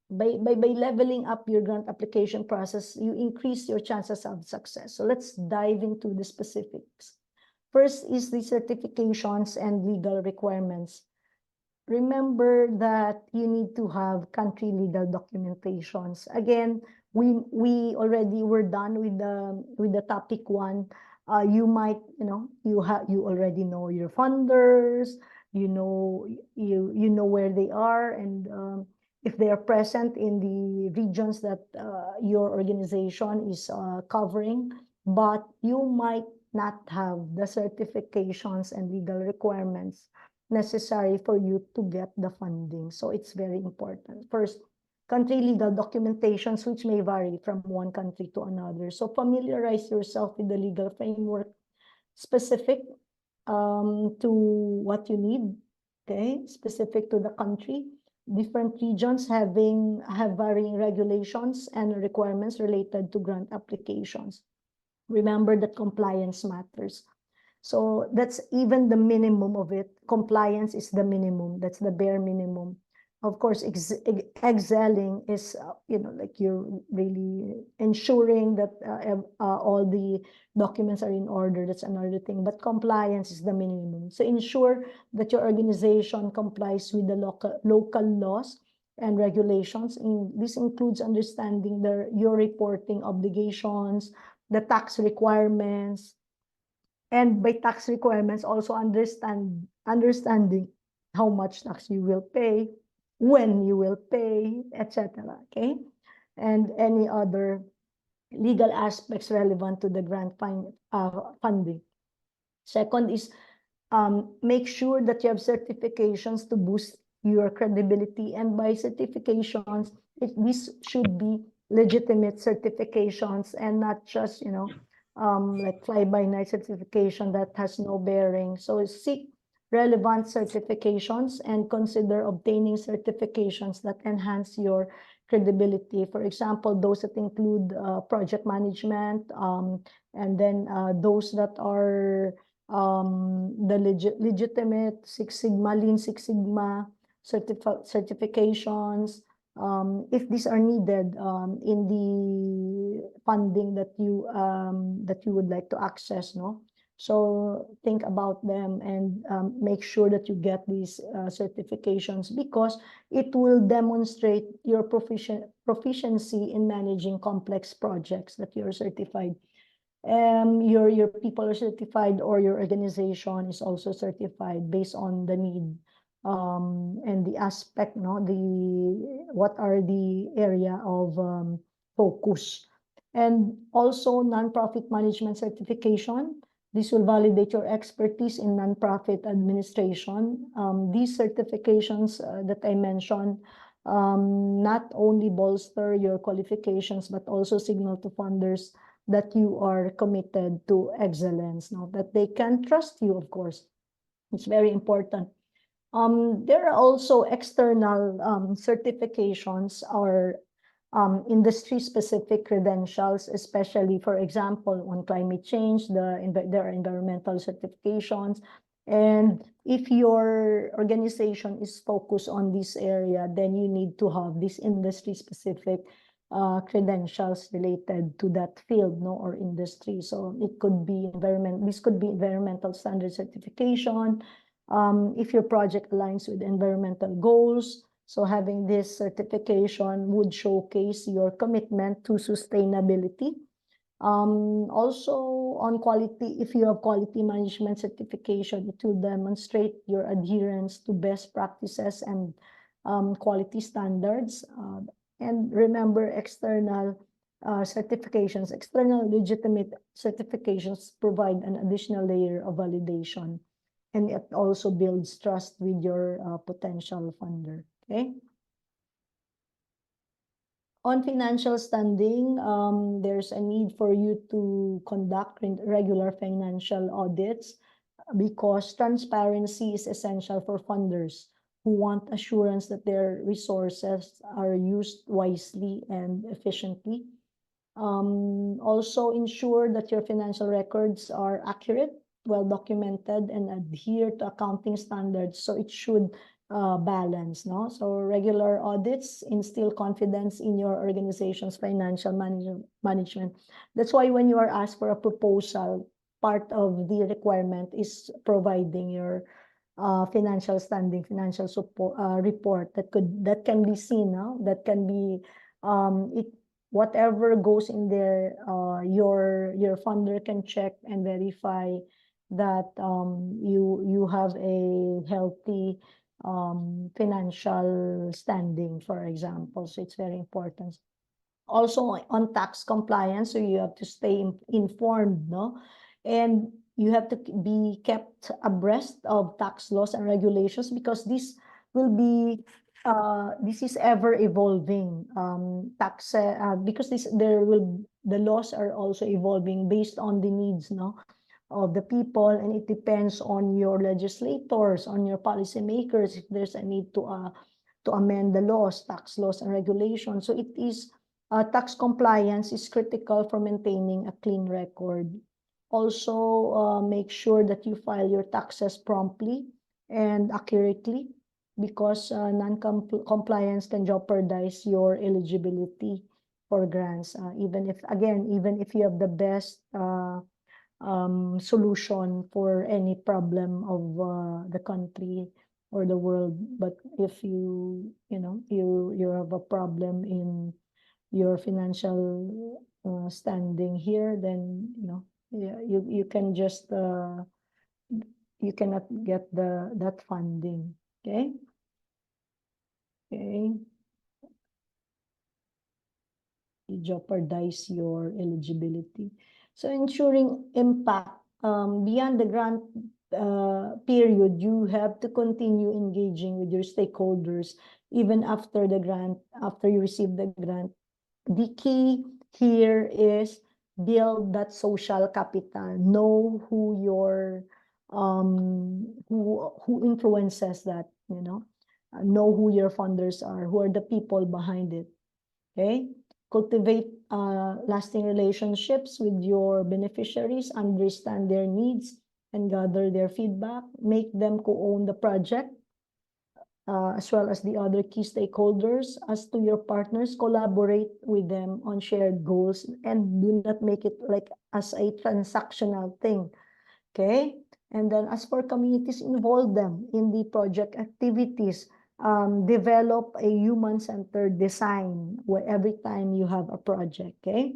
by leveling up your grant application process, you increase your chances of success. So let's dive into the specifics. First is the certifications and legal requirements. Remember that you need to have country legal documentations. Again, we already were done with the topic 1. You might, you already know your funders, you know where they are, and if they are present in the regions that your organization is covering, but you might not have the certifications and legal requirements necessary for you to get the funding. So it's very important. First, country legal documentations, which may vary from one country to another. So familiarize yourself with the legal framework specific to what you need, okay? Specific to the country. Different regions have varying regulations and requirements related to grant applications. Remember that compliance matters. So that's even the minimum of it. Compliance is the minimum. That's the bare minimum. Of course, excelling is, like you're really ensuring that all the documents are in order. That's another thing. But compliance is the minimum. So ensure that your organization complies with the local laws and regulations. This includes understanding your reporting obligations, the tax requirements, And by tax requirements, also understanding how much tax you will pay, when you will pay, etc. Okay, and any other legal aspects relevant to the funding. Second is make sure that you have certifications to boost your credibility. And by certifications, these should be legitimate certifications and not just, like fly-by-night certification that has no bearing. So seek relevant certifications and consider obtaining certifications that enhance your credibility. For example, those that include project management, and then those that are the legitimate Six Sigma, Lean Six Sigma certifications, if these are needed in the funding that you would like to access, no? So think about them and make sure that you get these certifications, because it will demonstrate your proficiency in managing complex projects that you're certified. Your people are certified, or your organization is also certified based on the need and the aspect, no, what are the area of focus. And also nonprofit management certification. This will validate your expertise in nonprofit administration. These certifications that I mentioned not only bolster your qualifications, but also signal to funders that you are committed to excellence, no? That they can trust you, of course. It's very important. There are also external certifications or industry-specific credentials, especially, for example, on climate change, there are environmental certifications. And if your organization is focused on this area, then you need to have this industry-specific credentials related to that field, no, or industry. So it could be this could be environmental standard certification, if your project aligns with environmental goals. So having this certification would showcase your commitment to sustainability. Also on quality, if you have quality management certification, it will demonstrate your adherence to best practices and quality standards. And remember, external certifications, external legitimate certifications provide an additional layer of validation, and it also builds trust with your potential funder. Okay. On financial standing, there's a need for you to conduct regular financial audits, because transparency is essential for funders who want assurance that their resources are used wisely and efficiently. Also ensure that your financial records are accurate, well documented, and adhere to accounting standards. So it should balance, no? So regular audits instill confidence in your organization's financial management. That's why when you are asked for a proposal, part of the requirement is providing your financial standing, financial support report that can be seen, no? That can be whatever goes in there, your funder can check and verify that you have a healthy financial standing, for example. So it's very important. Also on tax compliance, so you have to stay informed, no? And you have to be kept abreast of tax laws and regulations, because this will be this is ever evolving tax because the laws are also evolving based on the needs, no, of the people, and it depends on your legislators, on your policymakers, if there's a need to amend the laws, tax laws and regulations. So it is tax compliance is critical for maintaining a clean record. Also, make sure that you file your taxes promptly and accurately, because non-compliance can jeopardize your eligibility for grants. Even if you have the best solution for any problem of the country or the world, but if you have a problem in your financial standing here, then Yeah, you can just you cannot get that funding. Okay. Okay. You jeopardize your eligibility. So ensuring impact beyond the grant period, you have to continue engaging with your stakeholders even after the grant, after you receive the grant. The key here is build that social capital. Know who your who influences that, you know. Know who your funders are, who are the people behind it. Okay. Cultivate lasting relationships with your beneficiaries, understand their needs, and gather their feedback. Make them co-own the project, as well as the other key stakeholders. As to your partners, collaborate with them on shared goals and do not make it like as a transactional thing. Okay. And then as for communities, involve them in the project activities. Develop a human-centered design where every time you have a project, okay?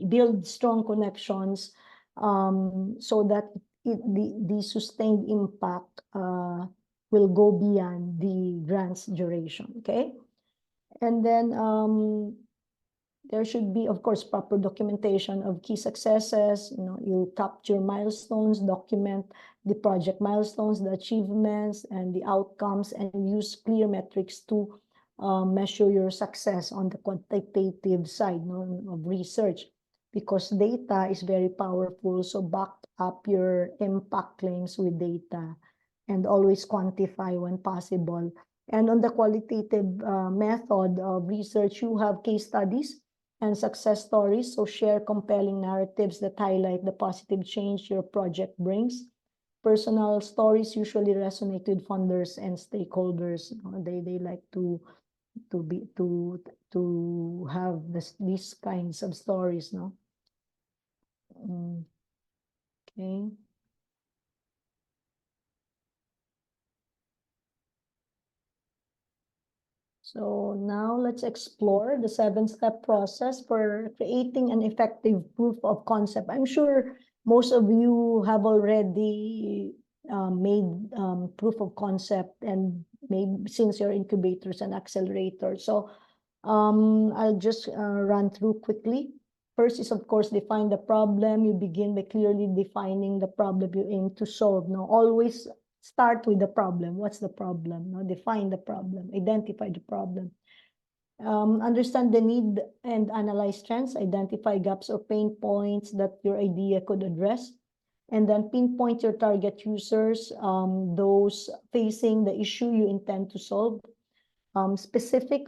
Build strong connections so that the sustained impact will go beyond the grant's duration, okay? And then there should be, of course, proper documentation of key successes. You know, you capture milestones, document the project milestones, the achievements, and the outcomes, and use clear metrics to measure your success on the quantitative side, you know, of research. Because data is very powerful, so back up your impact claims with data and always quantify when possible. And on the qualitative method of research, you have case studies and success stories. So share compelling narratives that highlight the positive change your project brings. Personal stories usually resonate with funders and stakeholders. They like to have these kinds of stories, no? Okay. So now let's explore the 7-step process for creating an effective proof of concept. I'm sure most of you have already made proof of concept and made since your incubators and accelerators. So I'll just run through quickly. First is, of course, define the problem. You begin by clearly defining the problem you aim to solve. Now, always start with the problem. What's the problem? Now, define the problem, identify the problem. Understand the need and analyze trends, identify gaps or pain points that your idea could address, and then pinpoint your target users, those facing the issue you intend to solve. Specific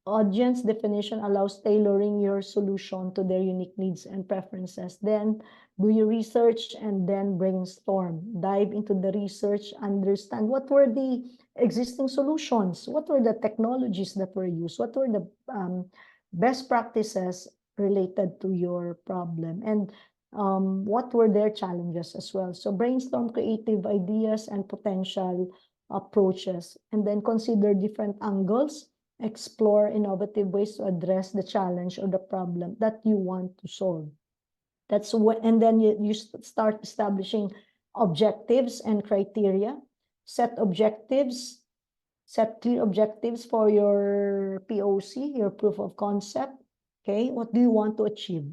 audience definition allows tailoring your solution to their unique needs and preferences. Then do your research and then brainstorm. Dive into the research, understand what were the existing solutions, what were the technologies that were used, what were the best practices related to your problem, and what were their challenges as well. So brainstorm creative ideas and potential approaches, and then consider different angles, explore innovative ways to address the challenge or the problem that you want to solve. That's what, and then you start establishing objectives and criteria. Set objectives, set clear objectives for your POC, your proof of concept. Okay, what do you want to achieve?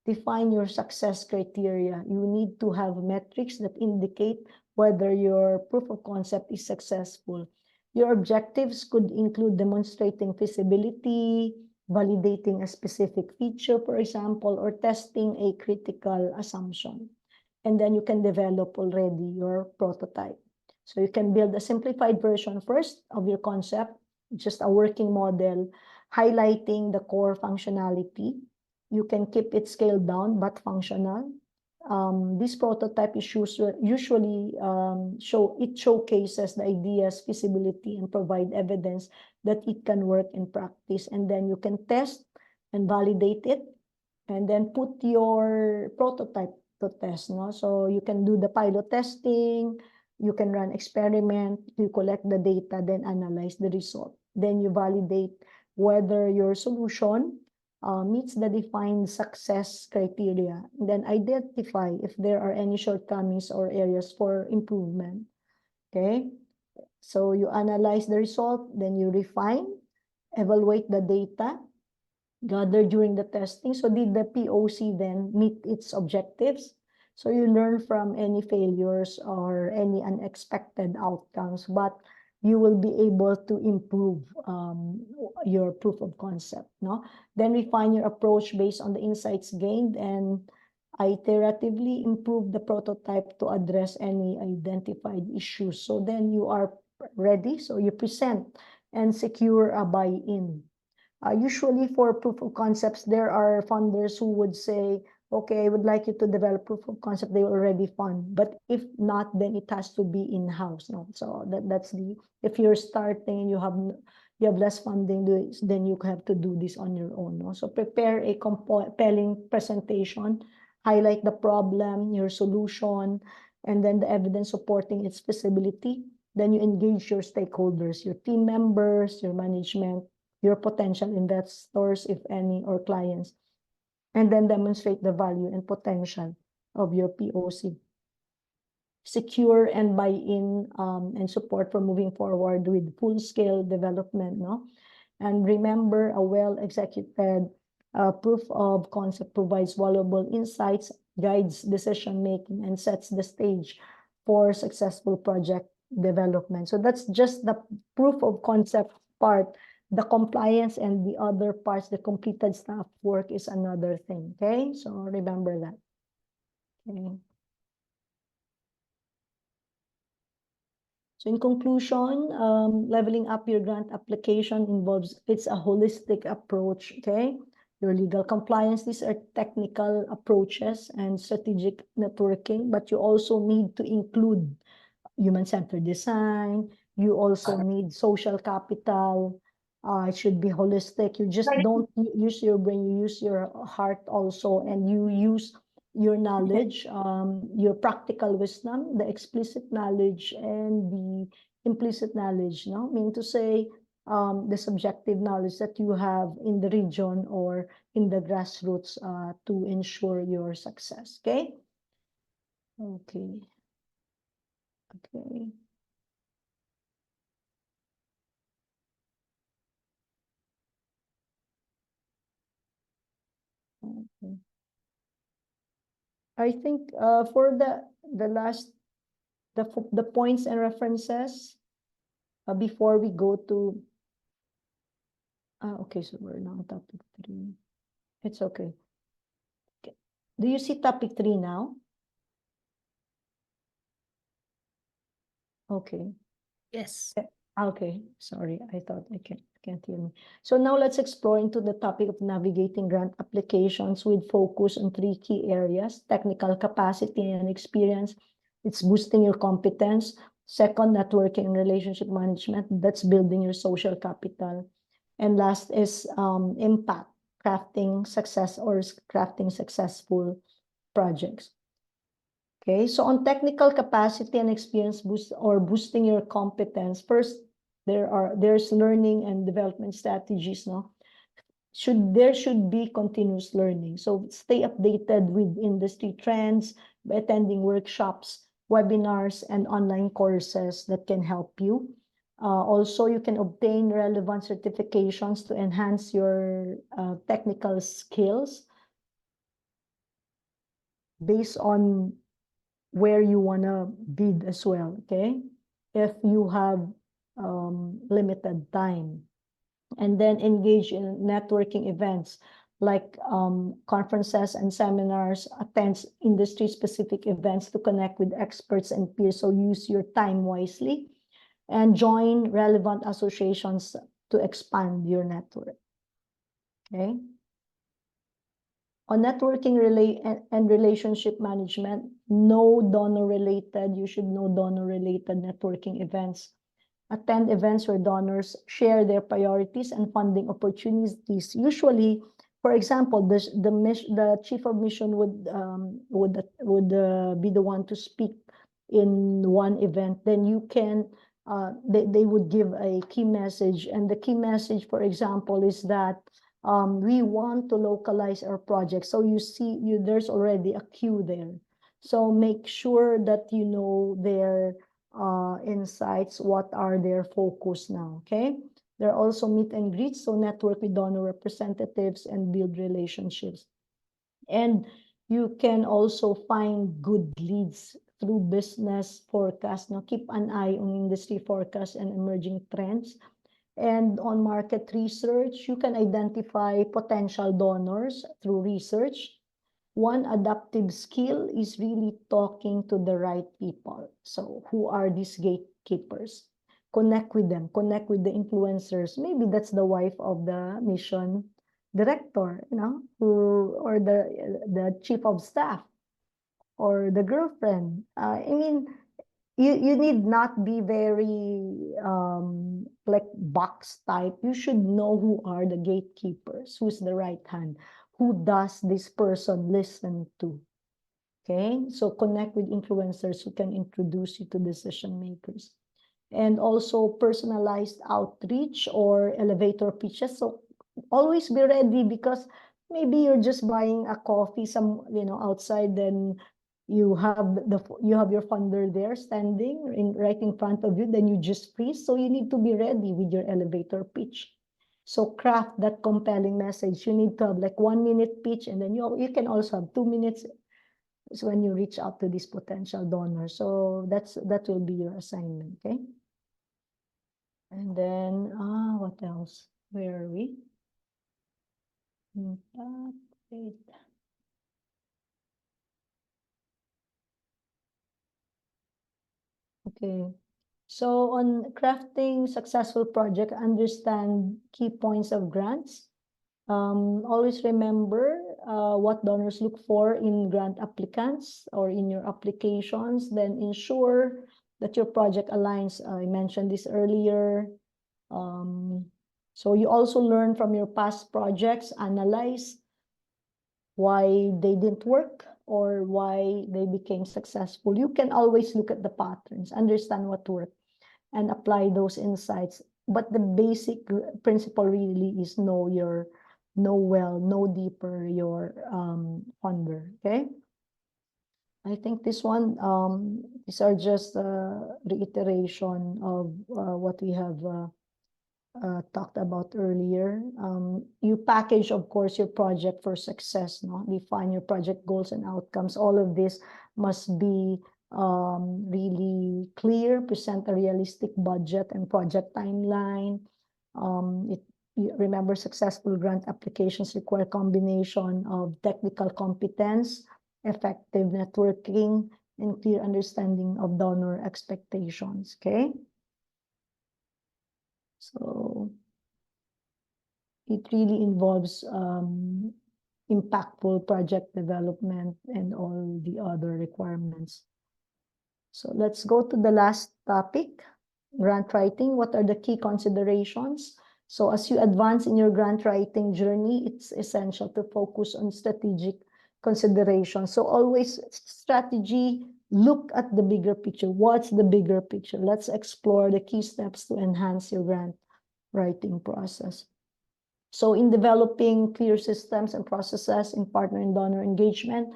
Define your success criteria. You need to have metrics that indicate whether your proof of concept is successful. Your objectives could include demonstrating feasibility, validating a specific feature, for example, or testing a critical assumption. And then you can develop already your prototype. So you can build a simplified version first of your concept, just a working model, highlighting the core functionality. You can keep it scaled down but functional. This prototype is usually showcases the idea's feasibility and provide evidence that it can work in practice. And then you can test and validate it, and then put your prototype to test. No? So you can do the pilot testing, you can run experiment, you collect the data, then analyze the result. Then you validate whether your solution meets the defined success criteria. Then identify if there are any shortcomings or areas for improvement. Okay, so you analyze the result, then you refine, evaluate the data gathered during the testing. So did the POC then meet its objectives? So you learn from any failures or any unexpected outcomes, but you will be able to improve your proof of concept, no? Then refine your approach based on the insights gained and iteratively improve the prototype to address any identified issues. So then you are ready, so you present and secure a buy-in. Usually for proof of concepts, there are funders who would say, okay, I would like you to develop proof of concept, they already fund. But if not, then it has to be in-house. No? So that's the, if you're starting, you have less funding, then you have to do this on your own. No? So prepare a compelling presentation, highlight the problem, your solution, and then the evidence supporting its feasibility. Then you engage your stakeholders, your team members, your management, your potential investors, if any, or clients, and then demonstrate the value and potential of your POC. Secure and buy-in and support for moving forward with full-scale development, no? And remember, a well-executed proof of concept provides valuable insights, guides decision-making, and sets the stage for successful project development. So that's just the proof of concept part. The compliance and the other parts, the completed staff work is another thing, okay? So remember that, okay? So in conclusion, leveling up your grant application involves, it's a holistic approach, okay? Your legal compliance, these are technical approaches and strategic networking, but you also need to include human-centered design. You also need social capital. It should be holistic. You just don't use your brain, you use your heart also, and you use your knowledge, your practical wisdom, the explicit knowledge, and the implicit knowledge, no? Meaning to say, the subjective knowledge that you have in the region or in the grassroots to ensure your success, okay? Okay. Okay. Okay. I think for the last the points and references before we go to okay, so we're now topic 3. It's okay. Okay. Do you see topic 3 now? Okay. Yes. Okay, sorry, I thought I can't hear me. So now let's explore into the topic of navigating grant applications with focus on 3 key areas: technical capacity and experience. It's boosting your competence. Second, networking and relationship management. That's building your social capital. And last is impact, crafting successful projects. Okay, so on technical capacity and experience boosting your competence, first, there's learning and development strategies, no? There should be continuous learning. So stay updated with industry trends by attending workshops, webinars, and online courses that can help you. Also, you can obtain relevant certifications to enhance your technical skills based on where you want to bid as well, okay? If you have limited time. And then engage in networking events like conferences and seminars, attend industry-specific events to connect with experts and peers, so use your time wisely, and join relevant associations to expand your network, okay? On networking and relationship management, you should know donor-related networking events. Attend events where donors share their priorities and funding opportunities. Usually, for example, the chief of mission would be the one to speak in one event. Then you can, they would give a key message, and the key message, for example, is that We want to localize our project. So you see, there's already a queue there. So make sure that you know their insights, what are their focus now, okay? There are also meet and greets, so network with donor representatives and build relationships. And you can also find good leads through business forecast. Now, keep an eye on industry forecast and emerging trends. And on market research, you can identify potential donors through research. One adaptive skill is really talking to the right people. So who are these gatekeepers? Connect with them, connect with the influencers. Maybe that's the wife of the mission director, or the chief of staff or the girlfriend. I mean, you need not be very like box type. You should know who are the gatekeepers, who's the right hand, who does this person listen to. Okay, so connect with influencers who can introduce you to decision makers. And also personalized outreach or elevator pitches. So always be ready, because maybe you're just buying a coffee outside, then you have your funder there standing right in front of you, then you just freeze. So you need to be ready with your elevator pitch. So craft that compelling message. You need to have like 1 minute pitch, and then you can also have 2 minutes when you reach out to this potential donor. So that will be your assignment, okay? And then, what else? Where are we? Wait. Okay. So on crafting successful project, understand key points of grants. Always remember what donors look for in grant applicants or in your applications. Then ensure that your project aligns. I mentioned this earlier. So you also learn from your past projects, analyze why they didn't work or why they became successful. You can always look at the patterns, understand what worked, and apply those insights. But the basic principle really is know deeper your funder, okay? I think this one, these are just reiteration of what we have talked about earlier. You package, of course, your project for success, no? Define your project goals and outcomes. All of this must be really clear, present a realistic budget and project timeline. Remember, successful grant applications require combination of technical competence, effective networking, and clear understanding of donor expectations, okay? So it really involves impactful project development and all the other requirements. So let's go to the last topic, grant writing. What are the key considerations? So as you advance in your grant writing journey, it's essential to focus on strategic considerations. So always strategy, look at the bigger picture. What's the bigger picture? Let's explore the key steps to enhance your grant writing process. So in developing clear systems and processes in partner and donor engagement,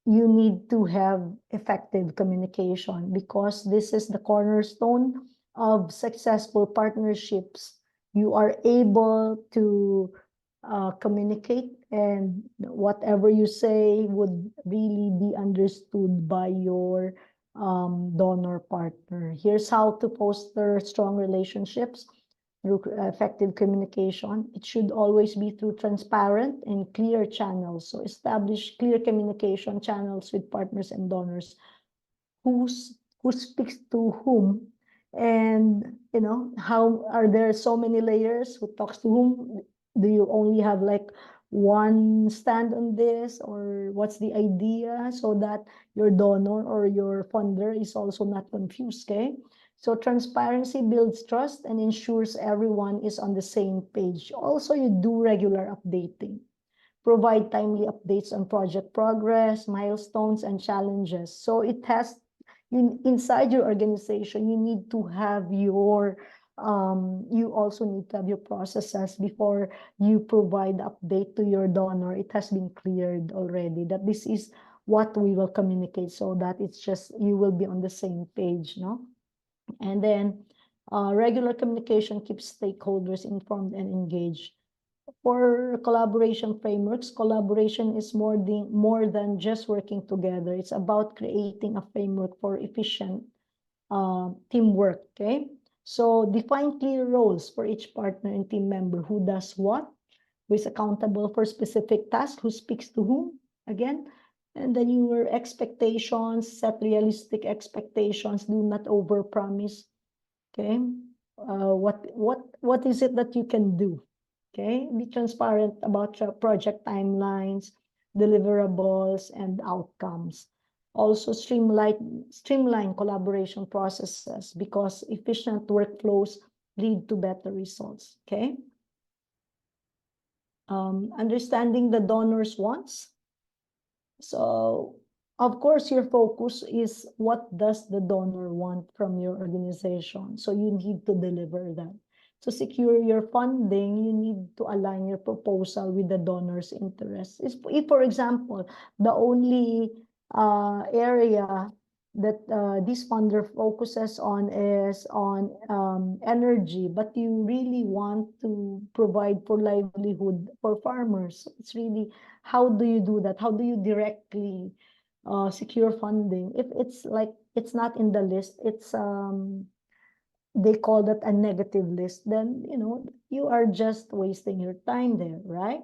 you need to have effective communication, because this is the cornerstone of successful partnerships. You are able to communicate, and whatever you say would really be understood by your donor partner. Here's how to foster strong relationships through effective communication. It should always be through transparent and clear channels. So establish clear communication channels with partners and donors. Who speaks to whom, and how are there so many layers? Who talks to whom? Do you only have like one stand on this, or what's the idea, so that your donor or your funder is also not confused, okay? So transparency builds trust and ensures everyone is on the same page. Also, you do regular updating. Provide timely updates on project progress, milestones, and challenges. So it has, inside your organization, you need to have your you also need to have your processes before you provide update to your donor. It has been cleared already that this is what we will communicate, so that it's just you will be on the same page, no? And then regular communication keeps stakeholders informed and engaged. For collaboration frameworks, collaboration is more than just working together. It's about creating a framework for efficient teamwork, okay? So define clear roles for each partner and team member. Who does what? Who is accountable for specific tasks? Who speaks to whom? Again, and then your expectations, set realistic expectations. Do not overpromise. Okay, what is it that you can do? Okay, be transparent about your project timelines, deliverables, and outcomes. Also streamline collaboration processes, because efficient workflows lead to better results. Okay. Understanding the donor's wants. So, of course, your focus is what does the donor want from your organization. So you need to deliver that. To secure your funding, you need to align your proposal with the donor's interests. If, for example, the only area that this funder focuses on is on energy, but you really want to provide for livelihood for farmers, it's really, how do you do that? How do you directly secure funding? If it's like, it's not in the list, it's they call that a negative list, then you are just wasting your time there, right?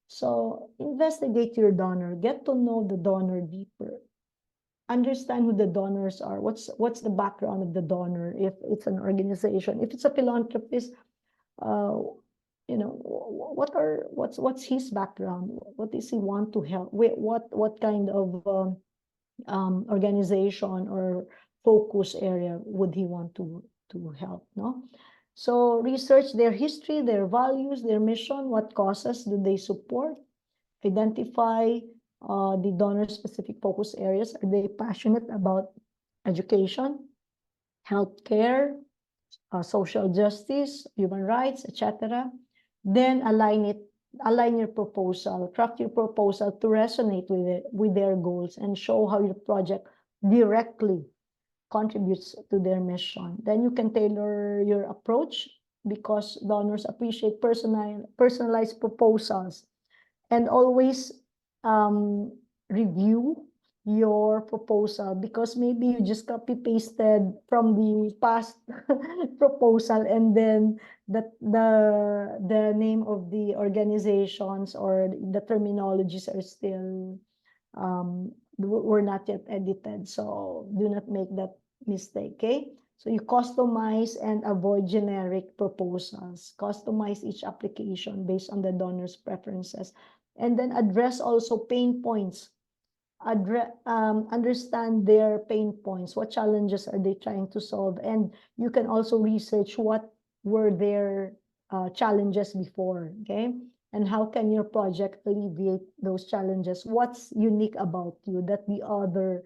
So investigate your donor, get to know the donor deeper, understand who the donors are, what's the background of the donor, if it's an organization, if it's a philanthropist, what's his background, what does he want to help with, what kind of organization or focus area would he want to help, no? So research their history, their values, their mission, what causes do they support, identify the donor-specific focus areas. Are they passionate about education, healthcare, social justice, human rights, etc.? Then align your proposal, craft your proposal to resonate with their goals, and show how your project directly contributes to their mission. Then you can tailor your approach, because donors appreciate personalized proposals. And always review your proposal, because maybe you just copy pasted from the past proposal, and then the name of the organizations or the terminologies are still were not yet edited. So do not make that mistake, okay? So you customize and avoid generic proposals. Customize each application based on the donor's preferences. And then address also pain points. Understand their pain points. What challenges are they trying to solve? And you can also research what were their challenges before, okay? And how can your project alleviate those challenges? What's unique about you that the other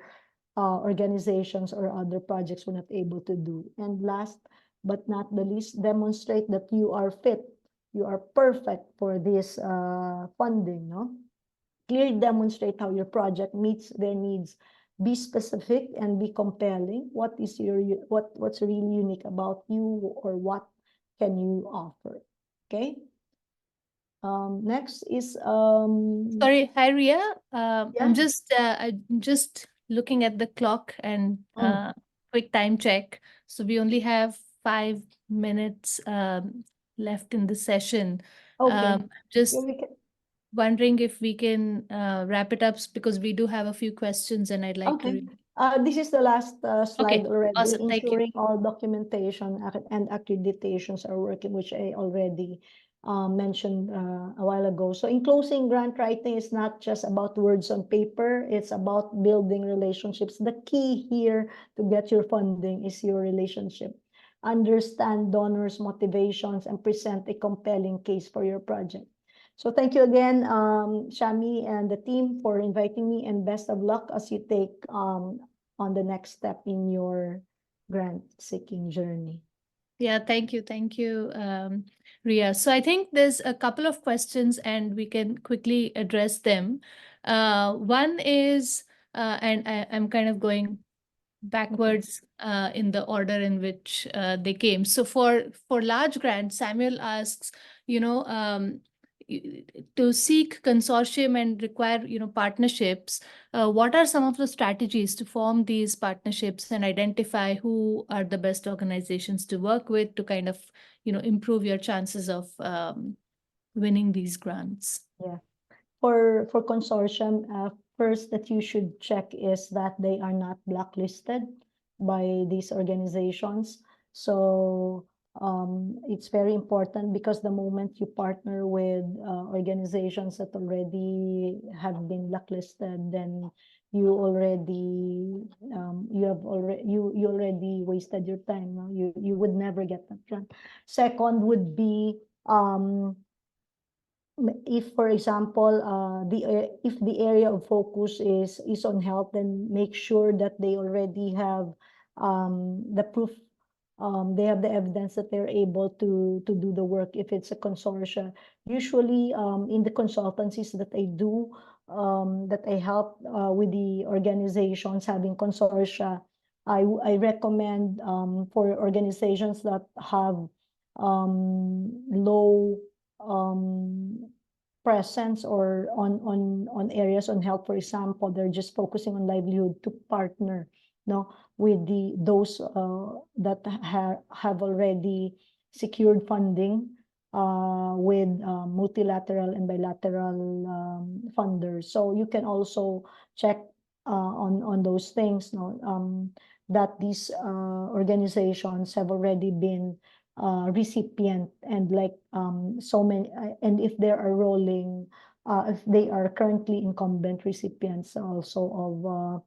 organizations or other projects were not able to do? And last but not the least, demonstrate that you are fit, you are perfect for this funding, no? Clearly demonstrate how your project meets their needs. Be specific and be compelling. What's really unique about you, or what can you offer? Okay. Next is Sorry, hi Rhea. Yeah. I'm just looking at the clock and quick time check. So we only have 5 minutes left in the session. okay. Just Yeah, we can. wondering if we can wrap it up, because we do have a few questions and I'd like to Okay. read. This is the last slide Okay, already. awesome. Thank you. Ensuring all documentation and accreditations are working, which I already mentioned a while ago. So in closing, grant writing is not just about words on paper. It's about building relationships. The key here to get your funding is your relationship. Understand donors' motivations and present a compelling case for your project. So thank you again, Shami and the team, for inviting me, and best of luck as you take on the next step in your grant seeking journey. Yeah, thank you. Thank you, Rhea. So I think there's a couple of questions and we can quickly address them. One is, I'm kind of going backwards in the order in which they came. So for large grants, Samuel asks, to seek consortium and require, partnerships, what are some of the strategies to form these partnerships and identify who are the best organizations to work with to kind of, improve your chances of winning these grants? Yeah. For consortium, first that you should check is that they are not blacklisted by these organizations. So it's very important because the moment you partner with organizations that already have been blacklisted, then you already you already wasted your time. No? You would never get that done. Second would be if, for example, if the area of focus is on health, then make sure that they already have the proof. They have the evidence that they're able to do the work if it's a consortia. Usually, in the consultancies that I do, that I help with the organizations having consortia, I recommend for organizations that have low presence or on areas on health, for example, they're just focusing on livelihood, to partner with those that have already secured funding with multilateral and bilateral funders. So you can also check on those things, that these organizations have already been recipient, and like so many, and if they are rolling, if they are currently incumbent recipients also of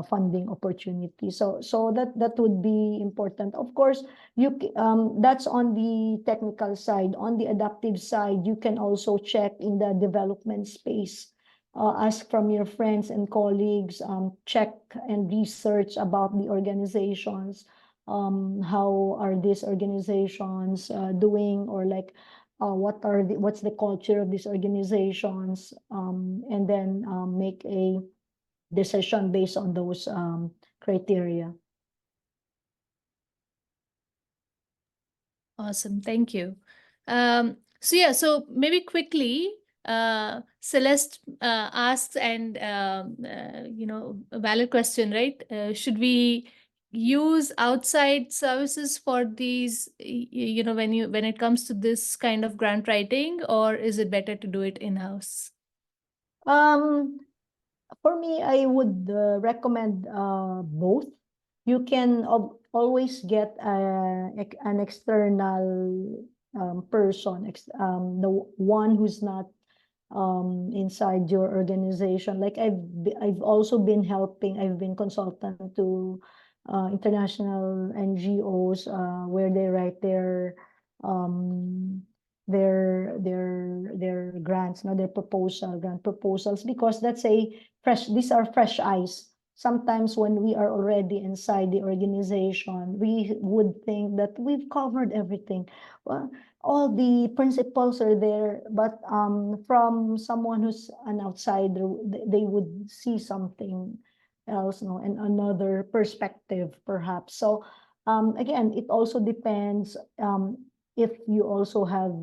funding opportunity. So that would be important. Of course, that's on the technical side. On the adaptive side, you can also check in the development space. Ask from your friends and colleagues, check and research about the organizations. How are these organizations doing, or like what's the culture of these organizations, and then make a decision based on those criteria. Awesome, thank you. So maybe quickly, Celeste asks, and a valid question, right? Should we use outside services for these, when it comes to this kind of grant writing, or is it better to do it in-house? For me, I would recommend both. You can always get an external person, the one who's not inside your organization. Like I've also been helping. I've been consultant to international NGOs where they write their grants, their grant proposals, because that's these are fresh eyes. Sometimes when we are already inside the organization, we would think that we've covered everything. Well, all the principles are there, but from someone who's an outsider, they would see something else, and another perspective, perhaps. So again, it also depends if you also have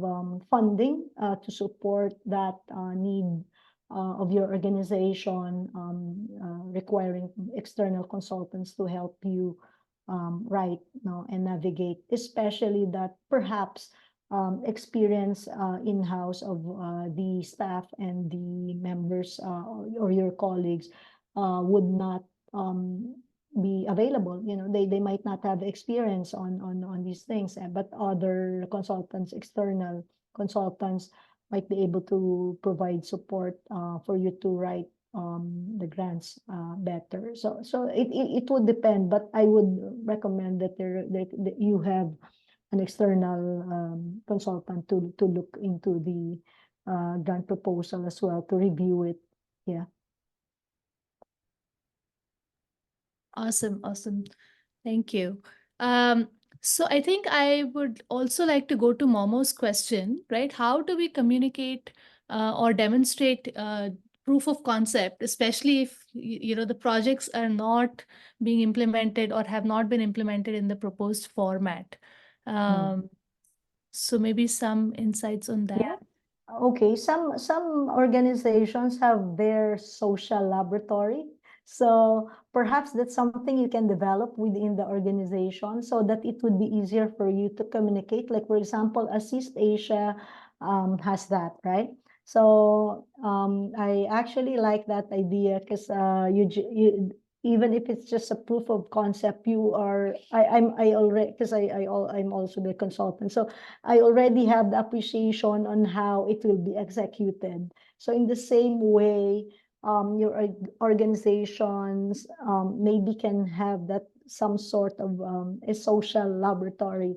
funding to support that need of your organization, requiring external consultants to help you write and navigate, especially that perhaps experience in-house of the staff and the members or your colleagues would not be available. They might not have experience on these things, but other consultants, external consultants, might be able to provide support for you to write the grants better. So it would depend, but I would recommend that that you have an external consultant to look into the grant proposal as well, to review it. Yeah. Awesome. Thank you. So I think I would also like to go to Momo's question, right? How do we communicate or demonstrate proof of concept, especially if the projects are not being implemented or have not been implemented in the proposed format? So maybe some insights on that. Yeah. Okay, some organizations have their social laboratory. So perhaps that's something you can develop within the organization so that it would be easier for you to communicate. Like for example, AssistAsia has that, right? So I actually like that idea because you even if it's just a proof of concept, I already because I'm also the consultant. So I already have the appreciation on how it will be executed. So in the same way, your organizations maybe can have that some sort of a social laboratory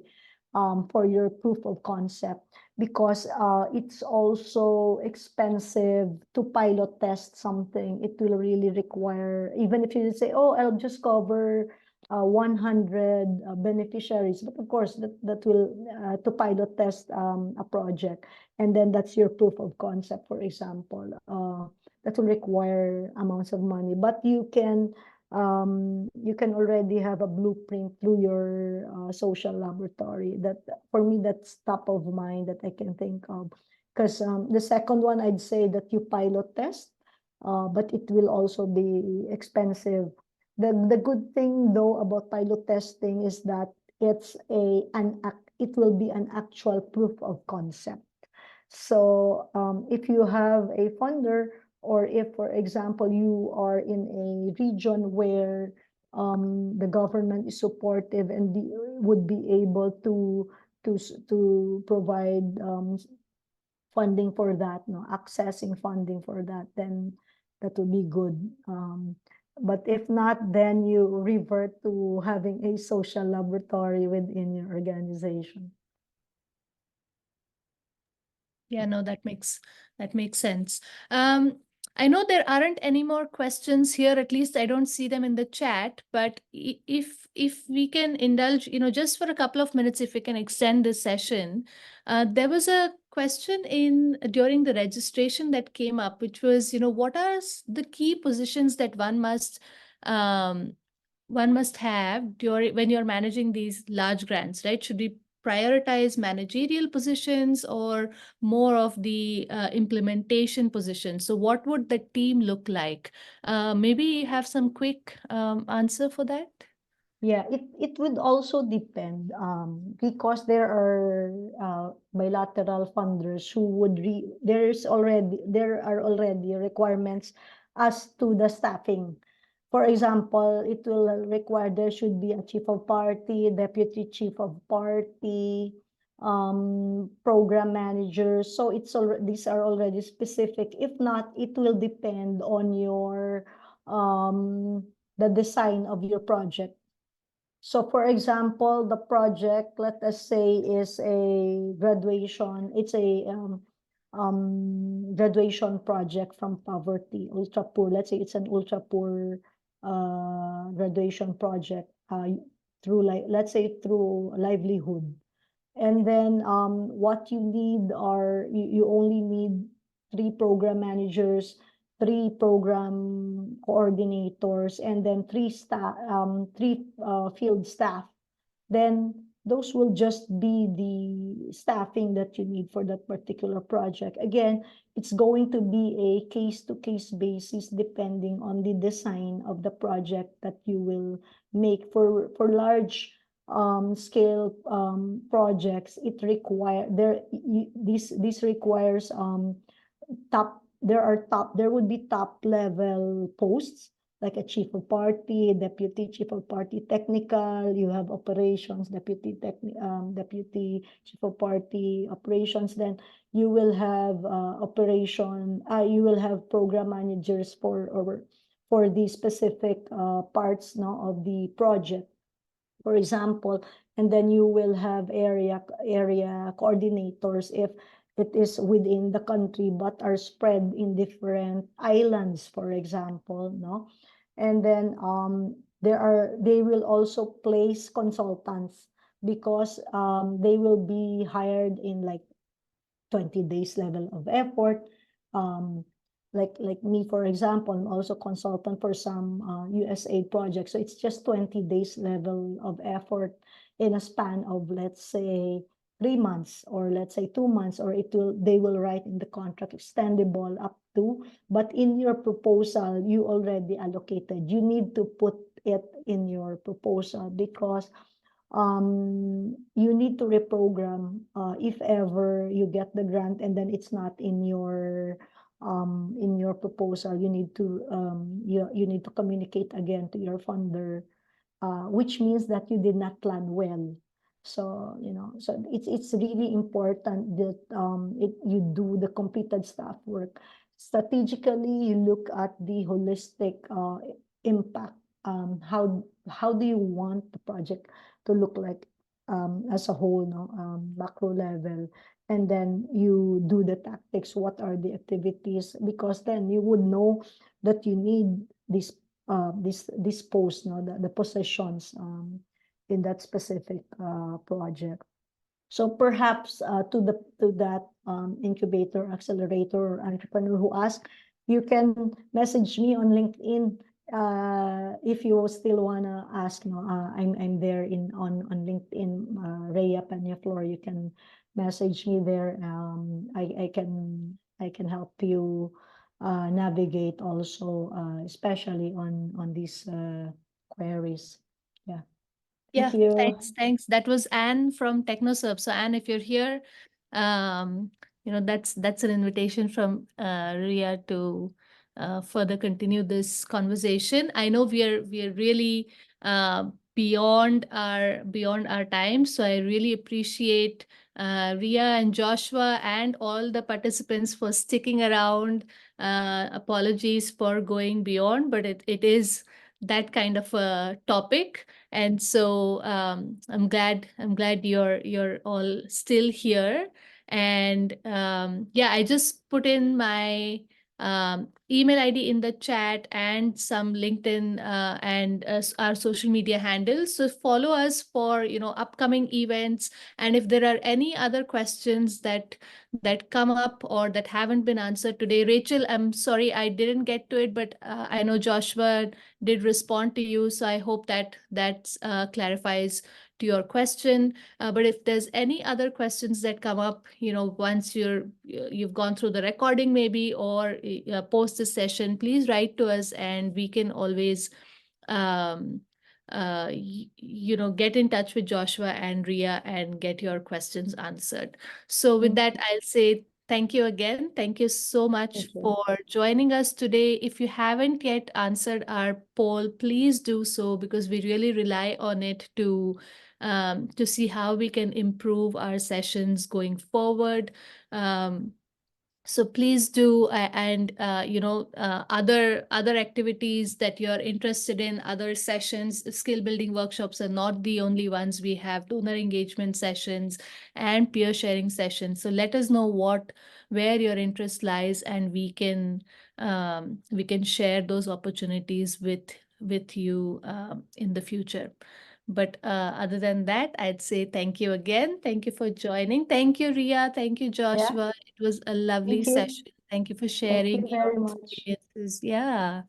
for your proof of concept because it's also expensive to pilot test something. It will really require, even if you say, oh, I'll just cover 100 beneficiaries, but of course that will to pilot test a project, and then that's your proof of concept, for example. That will require amounts of money, but you can already have a blueprint through your social laboratory. That for me, that's top of mind that I can think of. Because the second one, I'd say that you pilot test, but it will also be expensive. The good thing though about pilot testing is that it will be an actual proof of concept. So if you have a funder, or if, for example, you are in a region where the government is supportive and would be able to provide funding for that, no, accessing funding for that, then that would be good. But if not, then you revert to having a social laboratory within your organization. Yeah, no, that makes sense. I know there aren't any more questions here, at least I don't see them in the chat, but if we can indulge, just for a couple of minutes, if we can extend this session. There was a question during the registration that came up, which was, what are the key positions that one must have during when you're managing these large grants, right? Should we prioritize managerial positions or more of the implementation positions? So what would the team look like? Maybe have some quick answer for that? Yeah, it would also depend because there are bilateral funders who would there are already requirements as to the staffing. For example, it will require there should be a chief of party, deputy chief of party, program managers. So these are already specific. If not, it will depend on your the design of your project. So for example, the project, let us say, is a graduation. It's a graduation project from poverty, ultra poor. Let's say it's an ultra poor graduation project through, like, let's say, through livelihood. And then what you need are, you only need 3 program managers, 3 program coordinators, and then 3 field staff. Then those will just be the staffing that you need for that particular project. Again, it's going to be a case-to-case basis depending on the design of the project that you will make. For large scale projects, this requires there would be top level posts like a chief of party, deputy chief of party, technical. You have operations, deputy chief of party operations. Then you will have you will have program managers for the specific parts now of the project, for example. And then you will have area coordinators if it is within the country but are spread in different islands, for example, no. And then they will also place consultants because they will be hired in like 20 days level of effort. Like me, for example, I'm also consultant for some USAID projects. So it's just 20 days level of effort in a span of, let's say, 3 months, or let's say 2 months, or they will write in the contract extendable up to, but in your proposal, you already allocated. You need to put it in your proposal, because you need to reprogram if ever you get the grant and then it's not in your proposal. You need to you need to communicate again to your funder, which means that you did not plan well. So so it's really important that you do the completed staff work strategically. You look at the holistic impact. How do you want the project to look like as a whole, macro level, and then you do the tactics. What are the activities? Because then you would know that you need this post, the positions in that specific project. So perhaps to that incubator, accelerator, or entrepreneur who asked, you can message me on LinkedIn if you still wanna ask. I'm there on LinkedIn, Rhea Penaflor. You can message me there. I can help you navigate also, especially on these queries. Yeah. Yeah, Thank you. thanks. That was Anne from TechnoServe. So Anne, if you're here, that's an invitation from Rhea to further continue this conversation. I know we're really beyond our time, so I really appreciate Rhea and Joshua and all the participants for sticking around. Apologies for going beyond, but it is that kind of a topic. And so I'm glad you're all still here. And yeah, I just put in my email ID in the chat and some LinkedIn and our social media handles. So follow us for upcoming events. And if there are any other questions that come up or that haven't been answered today, Rachel, I'm sorry I didn't get to it, but I know Joshua did respond to you. So I hope that clarifies to your question. But if there's any other questions that come up, once you've gone through the recording maybe, or post this session, please write to us and we can always get in touch with Joshua and Rhea and get your questions answered. So with that, I'll say thank you again. Thank you so much Thank you. for joining us today. If you haven't yet answered our poll, please do so, because we really rely on it to see how we can improve our sessions going forward. So please do, and other activities that you're interested in, other sessions, skill building workshops are not the only ones. We have donor engagement sessions and peer sharing sessions. So let us know where your interest lies, and we can share those opportunities with you in the future. But other than that, I'd say thank you again. Thank you for joining. Thank you, Rhea. Thank you, Joshua. It was a lovely Thank you. session. Thank you for sharing Thank you very your much. experiences. Yeah.